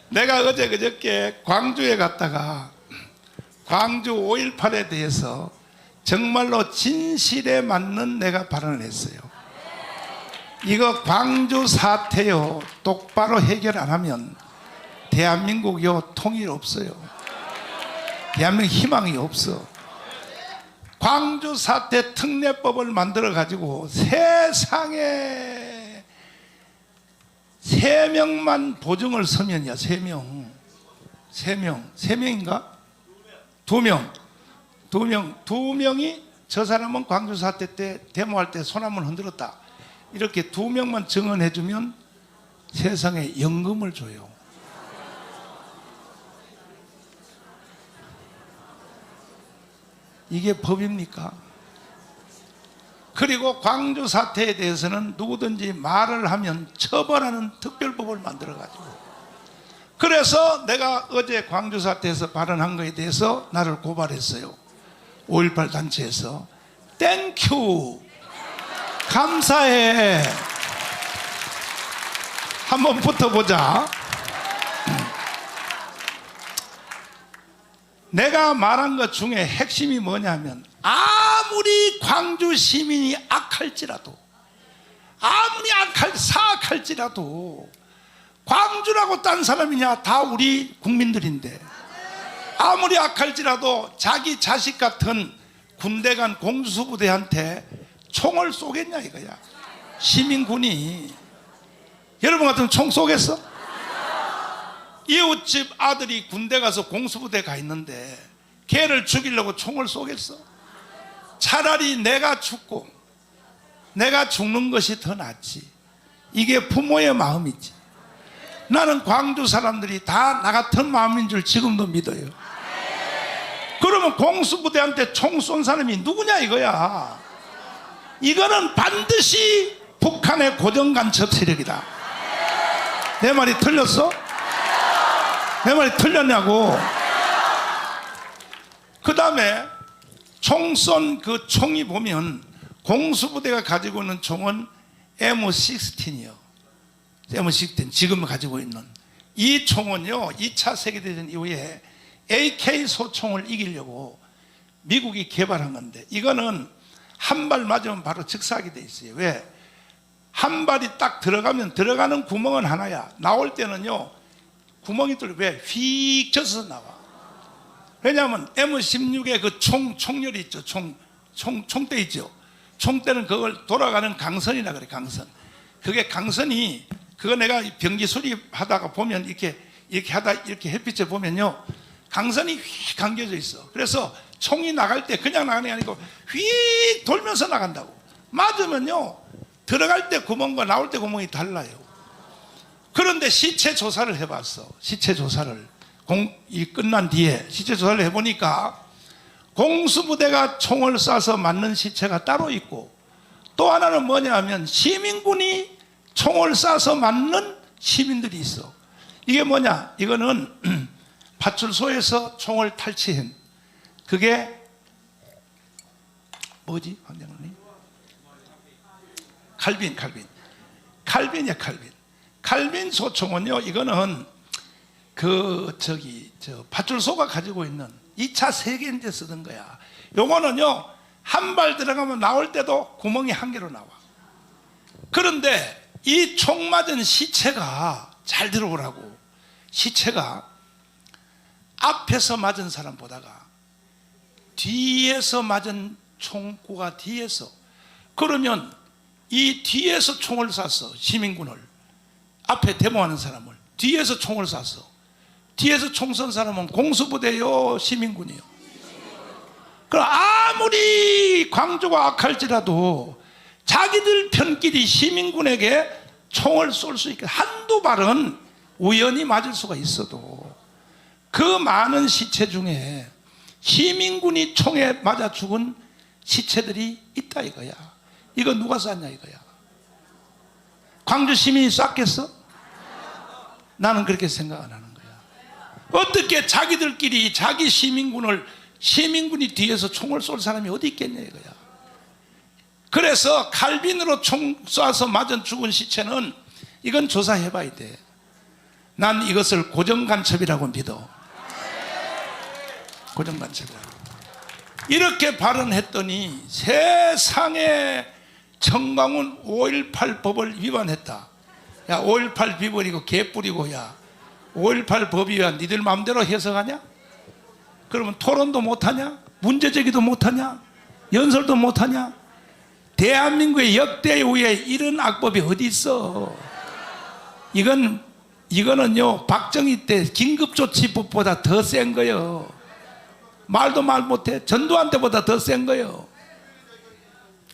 내가 어제 그저께 광주에 갔다가 광주 5.18에 대해서 정말로 진실에 맞는 내가 발언을 했어요. 이거 광주 사태요, 똑바로 해결 안 하면 대한민국요 통일 없어요. 대한민국 희망이 없어. 광주 사태 특례법을 만들어 가지고 세상에 3명만 보증을 서면이야. 3명. 3명인가? 2명이 저 사람은 광주 사태 때 데모할 때 손 한번 흔들었다, 이렇게 2명만 증언해 주면 세상에 연금을 줘요. 이게 법입니까? 그리고 광주 사태에 대해서는 누구든지 말을 하면 처벌하는 특별법을 만들어 가지고, 그래서 내가 어제 광주 사태에서 발언한 거에 대해서 나를 고발했어요. 5.18 단체에서. 땡큐, 감사해. 한번 붙어보자. 내가 말한 것 중에 핵심이 뭐냐면, 아무리 광주 시민이 악할지라도, 아무리 사악할지라도 광주라고 딴 사람이냐? 다 우리 국민들인데, 아무리 악할지라도 자기 자식 같은 군대 간 공수부대한테 총을 쏘겠냐 이거야. 시민군이. 여러분 같으면 총 쏘겠어? 이웃집 아들이 군대 가서 공수부대 가 있는데 걔를 죽이려고 총을 쏘겠어? 차라리 내가 죽고 내가 죽는 것이 더 낫지. 이게 부모의 마음이지. 나는 광주 사람들이 다 나 같은 마음인 줄 지금도 믿어요. 그러면 공수부대한테 총 쏜 사람이 누구냐 이거야. 이거는 반드시 북한의 고정간첩 세력이다. 내 말이 틀렸어? 내 말이 틀렸냐고. 그 다음에 총 쏜 그 총이 보면 공수부대가 가지고 있는 총은 M16이요. M16 지금 가지고 있는 이 총은요, 2차 세계대전 이후에 AK 소총을 이기려고 미국이 개발한 건데, 이거는 한 발 맞으면 바로 즉사하게 돼 있어요. 왜? 한 발이 딱 들어가면 들어가는 구멍은 하나야. 나올 때는요 구멍이 뚫려. 왜? 휙 젖어서 나와. 왜냐하면 M16의 그 총열이 있죠. 총대 있죠. 총대는 그걸 돌아가는 강선이라 그래. 강선. 그게 강선이, 그거 내가 병기 수리하다가 보면 이렇게 하다 이렇게 햇빛에 보면요 강선이 휙 감겨져 있어. 그래서 총이 나갈 때 그냥 나가는 게 아니고 휙 돌면서 나간다고. 맞으면요 들어갈 때 구멍과 나올 때 구멍이 달라요. 그런데 시체 조사를 해봤어. 시체 조사를 끝난 뒤에 시체 조사를 해보니까 공수부대가 총을 쏴서 맞는 시체가 따로 있고, 또 하나는 뭐냐 하면 시민군이 총을 쏴서 맞는 시민들이 있어. 이게 뭐냐? 이거는 파출소에서 총을 탈취한, 그게 뭐지? 황장로님? 칼빈이야. 칼빈 소총은요, 이거는 파출소가 가지고 있는 2차 세계인데 쓰던 거야. 요거는요 한 발 들어가면 나올 때도 구멍이 한 개로 나와. 그런데 이 총 맞은 시체가, 잘 들어보라고, 시체가 앞에서 맞은 사람보다가 뒤에서 맞은 총구가 뒤에서, 그러면 이 뒤에서 총을 쐈어. 시민군을, 앞에 데모하는 사람을 뒤에서 총을 쐈어. 뒤에서 총 쏜 사람은 공수부대요, 시민군이요? 그럼 아무리 광주가 악할지라도 자기들 편끼리 시민군에게 총을 쏠 수 있게 한두 발은 우연히 맞을 수가 있어도 그 많은 시체 중에 시민군이 총에 맞아 죽은 시체들이 있다 이거야. 이거 누가 쐈냐 이거야. 광주 시민이 쐈겠어? 나는 그렇게 생각 안 하는 거야. 어떻게 자기들끼리 자기 시민군이 뒤에서 총을 쏠 사람이 어디 있겠냐 이거야. 그래서 칼빈으로 총 쏴서 맞아 죽은 시체는 이건 조사해 봐야 돼. 난 이것을 고정간첩이라고 믿어. 고정간첩이라고. 이렇게 발언했더니 세상에 정광훈 5.18 법을 위반했다. 야, 5.18 비버리고 개뿌리고, 야, 5.18 법이야 니들 마음대로 해석하냐? 그러면 토론도 못하냐? 문제제기도 못하냐? 연설도 못하냐? 대한민국의 역대 이후에 이런 악법이 어디 있어? 이거는요 박정희 때 긴급조치법보다 더 센 거예요. 말도 말 못해. 전두환 때보다 더 센 거예요.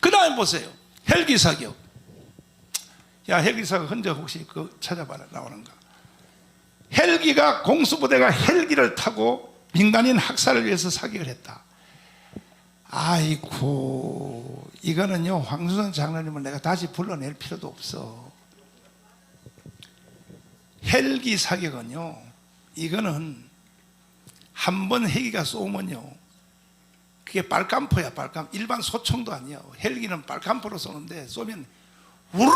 그 다음에 보세요. 헬기 사격. 야, 헬기 사격 흔적 혹시 그 찾아봐라 나오는가? 헬기가 공수부대가 헬기를 타고 민간인 학살을 위해서 사격을 했다. 아이고, 이거는요 황수선 장로님을 내가 다시 불러낼 필요도 없어. 헬기 사격은요, 이거는 한 번 헬기가 쏘면요 그게 빨간포야. 빨간 일반 소총도 아니야. 헬기는 빨간포로 쏘는데 쏘면 우르르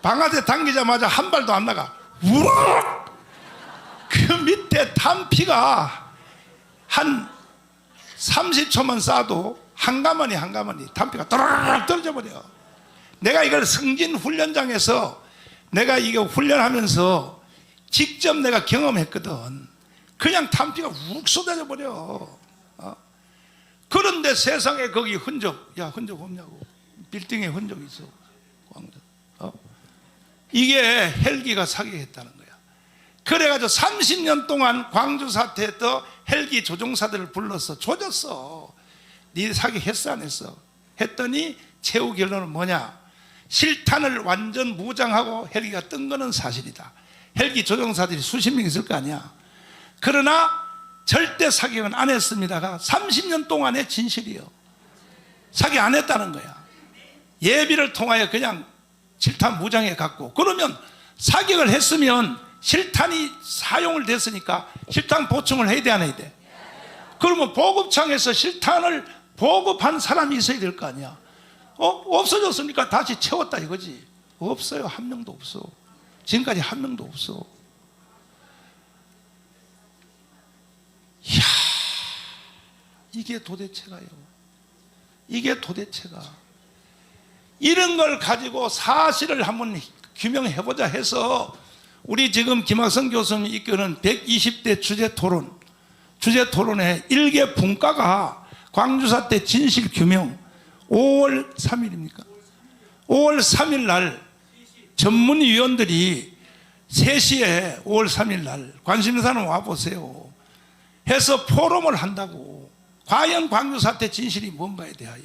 방아쇠 당기자마자 한 발도 안 나가. 우르르 그 밑에 탄피가 한 30초만 쏴도 한가마니 탄피가 또르르 떨어져 버려. 내가 이걸 승진 훈련장에서 내가 이거 훈련하면서 직접 내가 경험했거든. 그냥 탄피가 욱 쏟아져 버려. 그런데 세상에 거기 흔적, 야 흔적 없냐고. 빌딩에 흔적 있어. 이게 헬기가 사격했다는 거야. 그래가지고 30년 동안 광주 사태에 또 헬기 조종사들을 불러서 조졌어. 네 사격했어 안 했어? 했더니 최후 결론은 뭐냐? 실탄을 완전 무장하고 헬기가 뜬 거는 사실이다. 헬기 조종사들이 수십 명 있을 거 아니야. 그러나 절대 사격은 안 했습니다가 30년 동안의 진실이요. 사격 안 했다는 거야. 예비를 통하여 그냥 실탄 무장해 갖고, 그러면 사격을 했으면 실탄이 사용을 됐으니까 실탄 보충을 해야 돼 안 해야 돼? 그러면 보급창에서 실탄을 보급한 사람이 있어야 될 거 아니야. 없어졌으니까 다시 채웠다 이거지. 없어요. 한 명도 없어. 지금까지 한 명도 없어. 이야, 이게 도대체가요. 이게 도대체가. 이런 걸 가지고 사실을 한번 규명해보자 해서 우리 지금 김학성 교수님이 이끄는 120대 주제토론의 일개 분과가 광주사태 진실규명 5월 3일입니까? 5월 3일 날 전문위원들이 3시에 5월 3일 날 관심사는 와보세요 해서 포럼을 한다고. 과연 광주사태 진실이 뭔가에 대하여.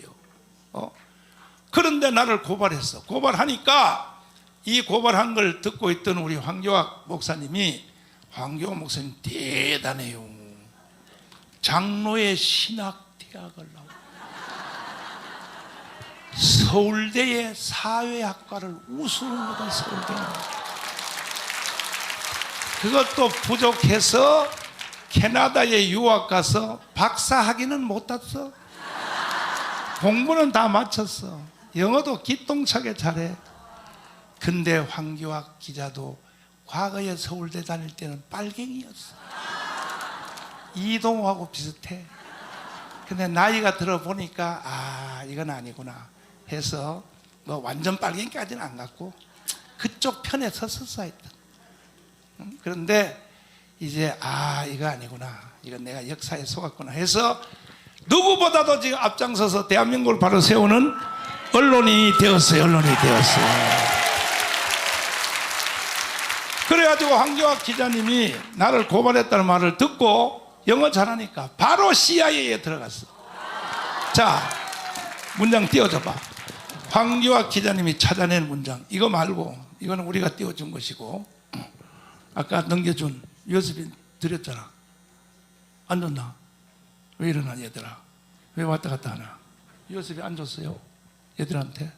그런데 나를 고발했어. 고발하니까 이 고발한 걸 듣고 있던 우리 황교학 목사님이, 황교학 목사님 대단해요. 장로의 신학대학을 나오고 서울대의 사회학과를 우수로 받은 서울대. 그것도 부족해서 캐나다에 유학 가서 박사 학위는 못 땄어. 공부는 다 마쳤어. 영어도 기똥차게 잘해. 근데 황교학 기자도 과거에 서울대 다닐 때는 빨갱이였어. 이동호하고 비슷해. 근데 나이가 들어보니까 아 이건 아니구나 해서 뭐 완전 빨갱이까지는 안 갔고 그쪽 편에 섰었어 했다. 그런데 이제 아 이거 아니구나, 이건 내가 역사에 속았구나 해서 누구보다도 지금 앞장서서 대한민국을 바로 세우는 언론이 되었어요. 언론이 되었어요. 그래가지고 황교학 기자님이 나를 고발했다는 말을 듣고 영어 잘하니까 바로 CIA에 들어갔어. 자, 문장 띄워줘 봐. 황교안 기자님이 찾아낸 문장 이거 말고 이거는 우리가 띄워준 것이고 아까 넘겨준 요셉이 드렸잖아. 안 줬나? 왜 이러나 얘들아? 왜 왔다 갔다 하나? 요셉이 안 줬어요? 얘들한테?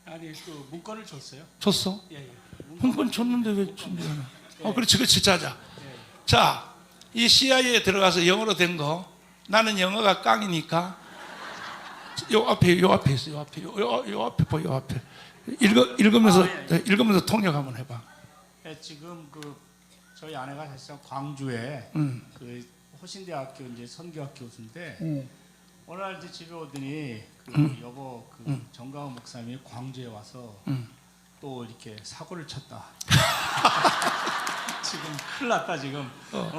아니 그 문건을 줬어요.
줬어?
예, 예.
문건 줬는데 왜 준비하나? 그렇지 그렇지 자자. 자, 이 CIA에 들어가서 영어로 된 거 나는 영어가 깡이니까 요 앞에 있어 요 앞에 요 앞에 보여 요 앞에 읽으면서 읽으면서 통역 한번 해봐.
네, 지금 그 저희 아내가 사실상 광주에 그 호신대학교 이제 선교학 교수인데 어느 날 이제 집에 오더니 그 여보 그 정강훈 목사님이 광주에 와서 또 이렇게 사고를 쳤다. 지금 큰일 났다 지금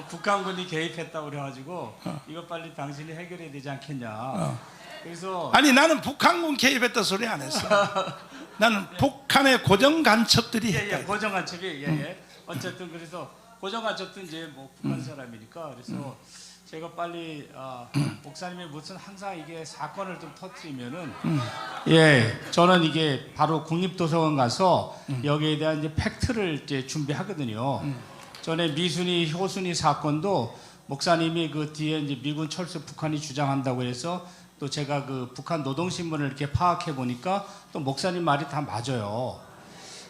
북한군이 개입했다고 그래가지고 이거 빨리 당신이 해결해야 되지 않겠냐. 그래서
아니 나는 북한군 개입했다 소리 안 했어. 나는 북한의 고정 간첩들이
예, 고정 간첩이 예. 어쨌든 그래서 고정 간첩도 이제 뭐 북한 사람이니까 그래서 제가 빨리 목사님이 무슨 항상 이게 사건을 좀 터뜨리면은 예 저는 이게 바로 국립도서관 가서 여기에 대한 이제 팩트를 이제 준비하거든요. 전에 미순이 효순이 사건도 목사님이 그 뒤에 이제 미군 철수 북한이 주장한다고 해서 또 제가 그 북한 노동신문을 이렇게 파악해 보니까 또 목사님 말이 다 맞아요.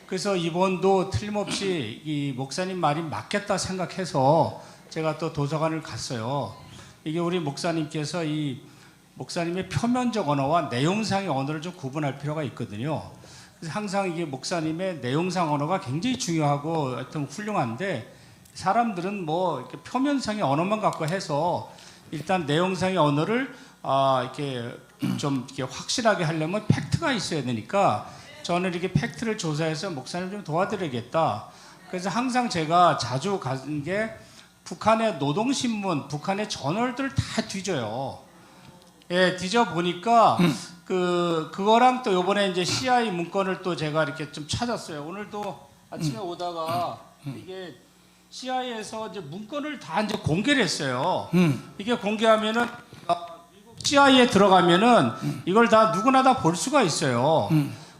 그래서 이번도 틀림없이 이 목사님 말이 맞겠다 생각해서 제가 또 도서관을 갔어요. 이게 우리 목사님께서 이 목사님의 표면적 언어와 내용상의 언어를 좀 구분할 필요가 있거든요. 그래서 항상 이게 목사님의 내용상 언어가 굉장히 중요하고 하여튼 훌륭한데 사람들은 뭐 이렇게 표면상의 언어만 갖고 해서 일단 내용상의 언어를 이렇게 좀 이렇게 확실하게 하려면 팩트가 있어야 되니까 저는 이렇게 팩트를 조사해서 목사님 좀 도와드리겠다. 그래서 항상 제가 자주 가는 게 북한의 노동신문, 북한의 저널들 다 뒤져요. 예, 뒤져 보니까 그거랑 또 요번에 이제 CI 문건을 또 제가 이렇게 좀 찾았어요. 오늘도 아침에 오다가 이게 CI에서 이제 문건을 다 이제 공개를 했어요. 이게 공개하면은 미국 CI에 들어가면은 이걸 다 누구나 다 볼 수가 있어요.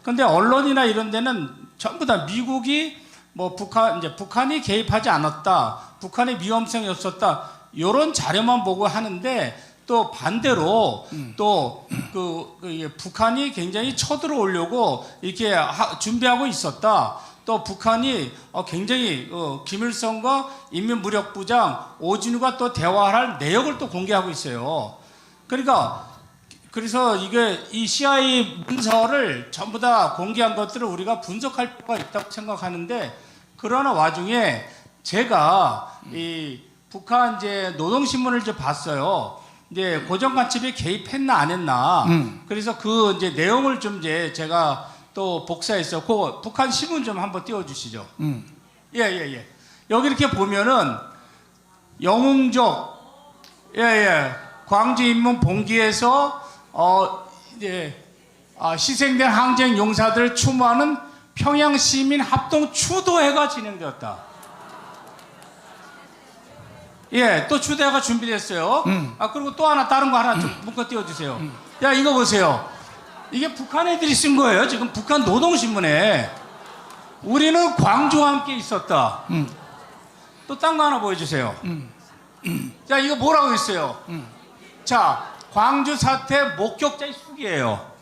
근데 언론이나 이런 데는 전부 다 미국이 뭐 북한이 개입하지 않았다, 북한의 위험성이 없었다 이런 자료만 보고 하는데 또 반대로 또 북한이 굉장히 쳐들어오려고 이렇게 준비하고 있었다. 또 북한이 굉장히 김일성과 인민무력부장 오진우가 또 대화할 내역을 또 공개하고 있어요. 그러니까 그래서 이게 이 CIA 문서를 전부 다 공개한 것들을 우리가 분석할 필요가 있다고 생각하는데 그러나 와중에 제가 이 북한 이제 노동신문을 이제 봤어요. 이제 고정간첩이 개입했나 안 했나. 그래서 그 이제 내용을 좀 이제 제가 또 복사했어. 그 북한 신문 좀 한번 띄워주시죠. 예. 여기 이렇게 보면은 영웅적 광주인문 봉기에서 희생된 항쟁 용사들을 추모하는 평양 시민 합동 추도회가 진행되었다. 예, 또 추도회가 준비됐어요. 그리고 또 하나 다른 거 하나 좀 묶어 띄워주세요. 야, 이거 보세요. 이게 북한 애들이 쓴 거예요. 지금 북한 노동신문에 우리는 광주와 함께 있었다. 또 딴 거 하나 보여주세요. 자, 이거 뭐라고 했어요? 자, 광주 사태 목격자의 수기예요.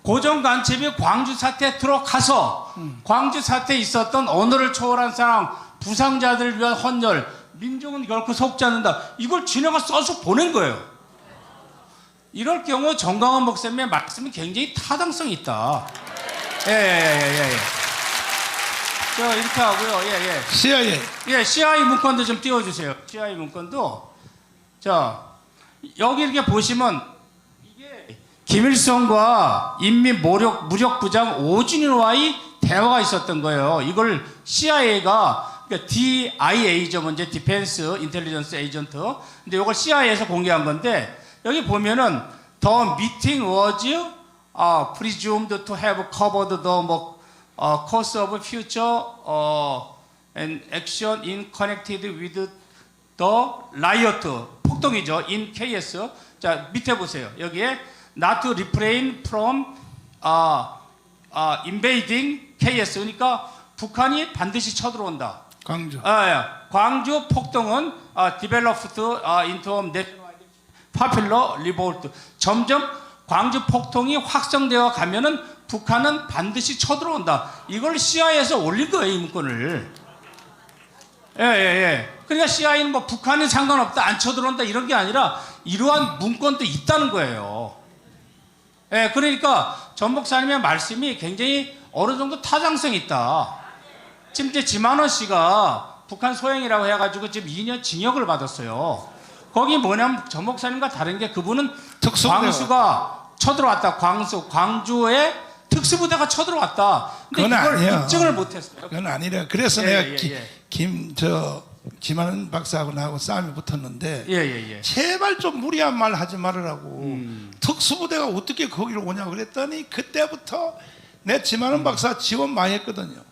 고정 간첩이 광주 사태에 들어가서 광주 사태에 있었던 언어를 초월한 사람, 부상자들을 위한 헌혈, 민족은 결코 속지 않는다. 이걸 진해가 써서 보낸 거예요. 이럴 경우 정강원 목사님의 말씀이 굉장히 타당성이 있다. 예. 저 이렇게 하고요. 예.
CIA.
예, CI 문건도 좀 띄워주세요. CI 문건도. 자, 여기 이렇게 보시면 이게 김일성과 인민무력부장 오진우와의 대화가 있었던 거예요. 이걸 CIA가 그러니까 DIA죠, 먼저 디펜스 인텔리전스 에이전트. 근데 이걸 CIA에서 공개한 건데 여기 보면은 the meeting was presumed to have covered the course of future and action in connected with the riot. 폭동이죠. in KS. 자, 밑에 보세요. 여기에 not to refrain from invading KS 그러니까 북한이 반드시 쳐들어온다.
광주.
광주 폭동은 developed into popular revolt. 점점 광주 폭동이 확성되어 가면은 북한은 반드시 쳐들어온다. 이걸 CIA에서 올린 거예요, 이 문건을. 그러니까 CIA는 뭐 북한은 상관없다, 안 쳐들어온다 이런 게 아니라 이러한 문건도 있다는 거예요. 그러니까 전 목사님의 말씀이 굉장히 어느 정도 타당성이 있다. 지금 이제 지만원 씨가 북한 소행이라고 해가지고 지금 2년 징역을 받았어요. 거기 뭐냐면 전 목사님과 다른 게 그분은 광수가 쳐들어왔다. 광주에 특수부대가 쳐들어왔다. 근데
그건
이걸
아니에요.
입증을 못했어요.
그건 아니라. 그래서 내가 김만원 박사하고 나하고 싸움이 붙었는데 제발 좀 무리한 말 하지 말으라고. 특수부대가 어떻게 거기로 오냐고 그랬더니 그때부터 내 지만원 박사 지원 많이 했거든요.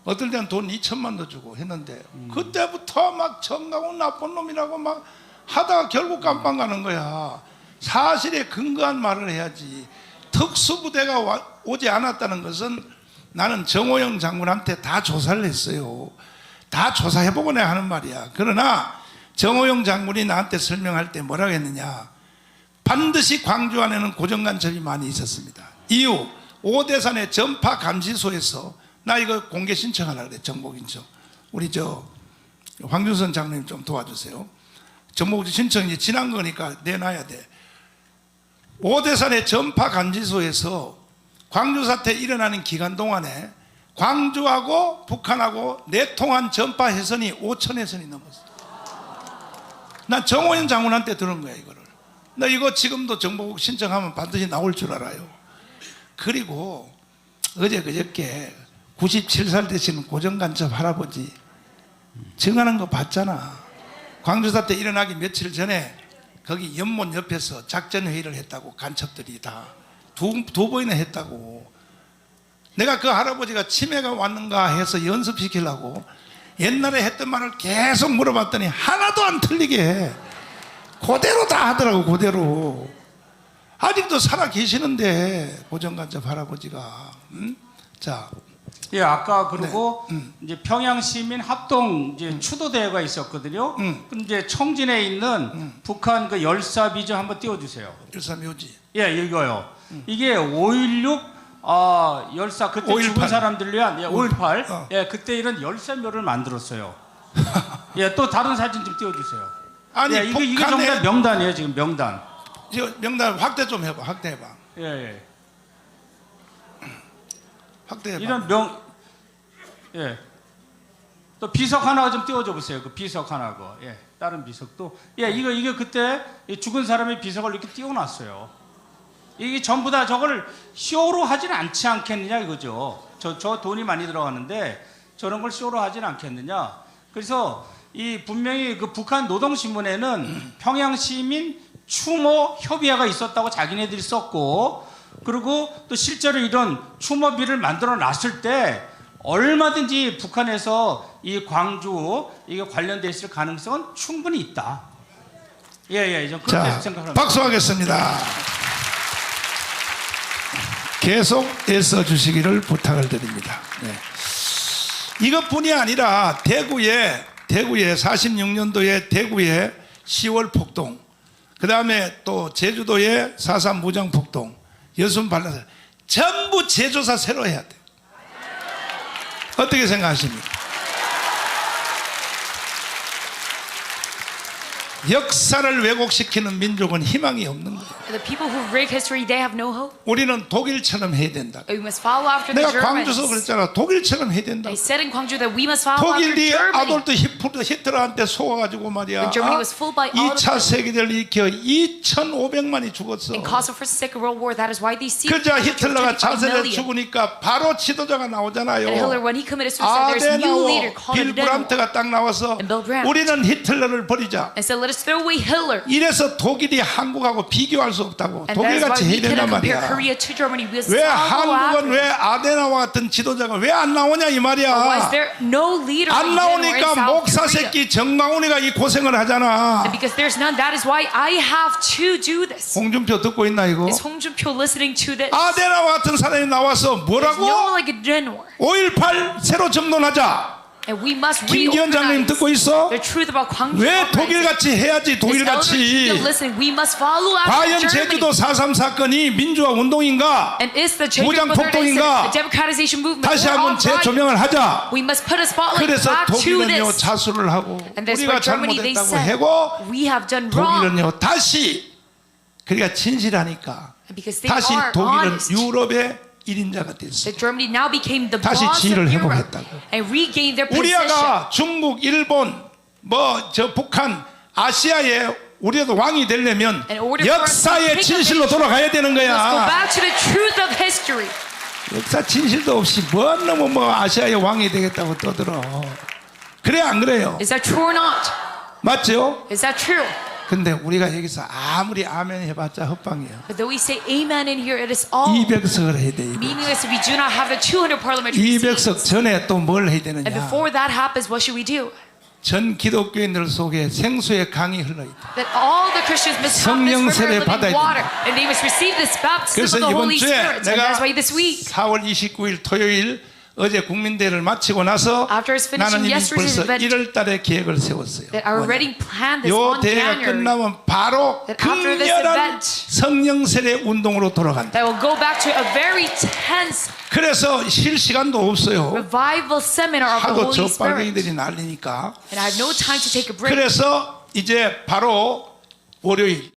어떨 때는 돈 2천만도 주고 했는데 그때부터 막 정가고 나쁜 놈이라고 막 하다가 결국 깜빵 가는 거야. 사실에 근거한 말을 해야지. 특수부대가 오지 않았다는 것은 나는 정호영 장군한테 다 조사를 했어요. 다 조사해보고 내가 하는 말이야. 그러나 정호영 장군이 나한테 설명할 때 뭐라고 했느냐. 반드시 광주 안에는 고정간첩이 많이 있었습니다. 이후 오대산의 전파 감시소에서 나 이거 공개 신청하려고 그래. 정보신청. 우리 황준선 장로님 좀 도와주세요. 정보 신청이 지난 거니까 내놔야 돼. 오대산의 전파 감시소에서 광주 사태 일어나는 기간 동안에 광주하고 북한하고 내통한 전파 해선이 5천 해선이 넘었어. 난 정호영 장군한테 들은 거야 이거를. 나 이거 지금도 정보국 신청하면 반드시 나올 줄 알아요. 그리고 그저께 97살 되시는 고정간첩 할아버지 증언한 거 봤잖아. 광주 사태 일어나기 며칠 전에 거기 연못 옆에서 작전회의를 했다고. 간첩들이 다 두 번이나 했다고. 내가 그 할아버지가 치매가 왔는가 해서 연습시키려고 옛날에 했던 말을 계속 물어봤더니 하나도 안 틀리게 해. 그대로 다 하더라고. 그대로. 아직도 살아 계시는데 고정간첩 할아버지가. 자,
아까 그리고 이제 평양 시민 합동 이제 추도 대회가 있었거든요. 그럼 이제 청진에 있는 북한 그 열사 비전 한번 띄워주세요.
열사 묘지.
이거요. 이게 5.16 열사 그때
5.18.
죽은 사람들을 위한 5.18 그때 이런 열사묘를 만들었어요. 또 다른 사진 좀 띄워주세요.
아니
이게 정말 명단이에요 지금 명단.
명단 확대 좀 해봐. 확대해봐. 확대해봐.
이런 또 비석 하나 좀 띄워줘 보세요. 그 비석 하나 거. 다른 비석도. 이거 그때 죽은 사람의 비석을 이렇게 띄워놨어요. 이게 전부 다 저걸 쇼로 하진 않지 않겠느냐 이거죠. 저 돈이 많이 들어가는데 저런 걸 쇼로 하진 않겠느냐. 그래서 이 분명히 그 북한 노동신문에는 평양 시민 추모 협의회가 있었다고 자기네들이 썼고, 그리고 또 실제로 이런 추모비를 만들어 놨을 때 얼마든지 북한에서 이 광주 이게 관련돼 있을 가능성은 충분히 있다. 좀 그렇게 생각합니다.
박수하겠습니다. 계속 애써 주시기를 부탁을 드립니다. 이것뿐이 아니라 대구에 46년도에 대구에 10월 폭동, 그 다음에 또 제주도에 4.3 무장 폭동, 여순 반란, 전부 재조사 새로 해야 돼. 어떻게 생각하십니까? 역사를 왜곡시키는 민족은 희망이 없는 거예요.
The people who rig history, they have no hope.
우리는 독일처럼 해야 된다.
We must follow after the
내가
Germans.
광주에서 그랬잖아. 독일처럼 해야 된다.
They said in Gwangju that we must follow after
독일이
Germany.
아돌트 히틀러한테 속아가지고 말이야.
When Germany was fooled by Adolf
2차 세계대를 일으켜 2,500만이 죽었어.
and caused the first and second world war. That is why these
그자 히틀러가 자살해
million.
죽으니까 바로 지도자가 나오잖아요.
And Hitler, when he committed suicide, there's a new
아데나워,
leader called
빌 브란트가 딱 나와서
And Bill Brandt.
우리는 히틀러를 버리자.
And said, Let us throw away Hitler.
이래서 독일이 한국하고 비교할 수 없다고.
And that is why
독일같이
we
해야 된단
cannot compare
말이야.
Korea to Germany. We must
왜
follow
한국은
after.
왜 아데나와 같은 지도자가 왜 안 나오냐 이
Why is
말이야.
there no leader
안
in
나오니까
South
목사
Korea?
새끼 정광훈이가 이 고생을 하잖아.
And because there's none, that is why I have to do this.
홍준표 듣고 있나 이거?
Is Hong Jun-pyo listening to this?
아데나와 같은 사람이 나와서
There's
뭐라고?
no one like a Denor.
5.18 새로 점론하자.
And we must
김기현장님
reorganize
듣고 있어?
the truth about Gwangju.
왜 독일같이 해야지 독일같이.
Listen, we must follow after
과연
Germany.
제주도 4.3 사건이 민주화 운동인가?
And is the Jeju
무장
Brotherhood
폭동인가?
the democratization movement
다시
or
한번
all right?
재조명을 하자.
We must put a spotlight
그래서
back to
독일은요
this.
자수를 하고
And that's
우리가
where Germany they
잘못했다고
said
하고
we have done wrong.
독일은요 다시 그러니까 진실하니까
And because they
다시
are
독일은
honest.
유럽의 1인자가 됐어.
That Germany now became the
다시
boss of
지위를
Europe
회복했다고.
and regained their position.
우리가 중국, 일본, 뭐 저 북한, 아시아에 우리도 왕이 되려면
In order for us to
역사의
take
진실로 돌아가야 되는
Let's go
거야.
back to the truth of history.
역사 진실도 없이 뭐 너무 뭐 아시아의 왕이 되겠다고 떠들어. 그래 안 그래요?
Is that true or not?
맞죠?
Is that true?
근데 우리가 여기서 아무리 아멘 해봤자 헛방이에요.
But though we say amen in here, it is all
200석을 해야 돼.
meaningless if we do not have the 200 parliamentary seats.
200석 전에 또 뭘 해야
And
되느냐?
before that happens, what should we do?
전 기독교인들 속에 생수의 강이 흘러있다.
That all the Christians must have
성령
this river
세례
of
받아야
living water, and they must receive this baptism
그래서
of the
이번
Holy
주에
Spirit. And
내가
that's why this week,
4월 29일 토요일 어제 국민대회를 마치고 나서
After it's finishing
나는 이미
yesterday's
벌써
event,
1월 달에 계획을 세웠어요.
that our wedding plan is
요
on
대회가
January.
끝나면 바로
That after this
극렬한
event,
성령 세례 운동으로 돌아간다.
that will go back to a very tense
그래서 쉴 시간도 없어요.
revival seminar of the
하도
Holy
저
Spirit.
빨갱이들이 난리니까.
And I have no time to take a break.
그래서 이제 바로 월요일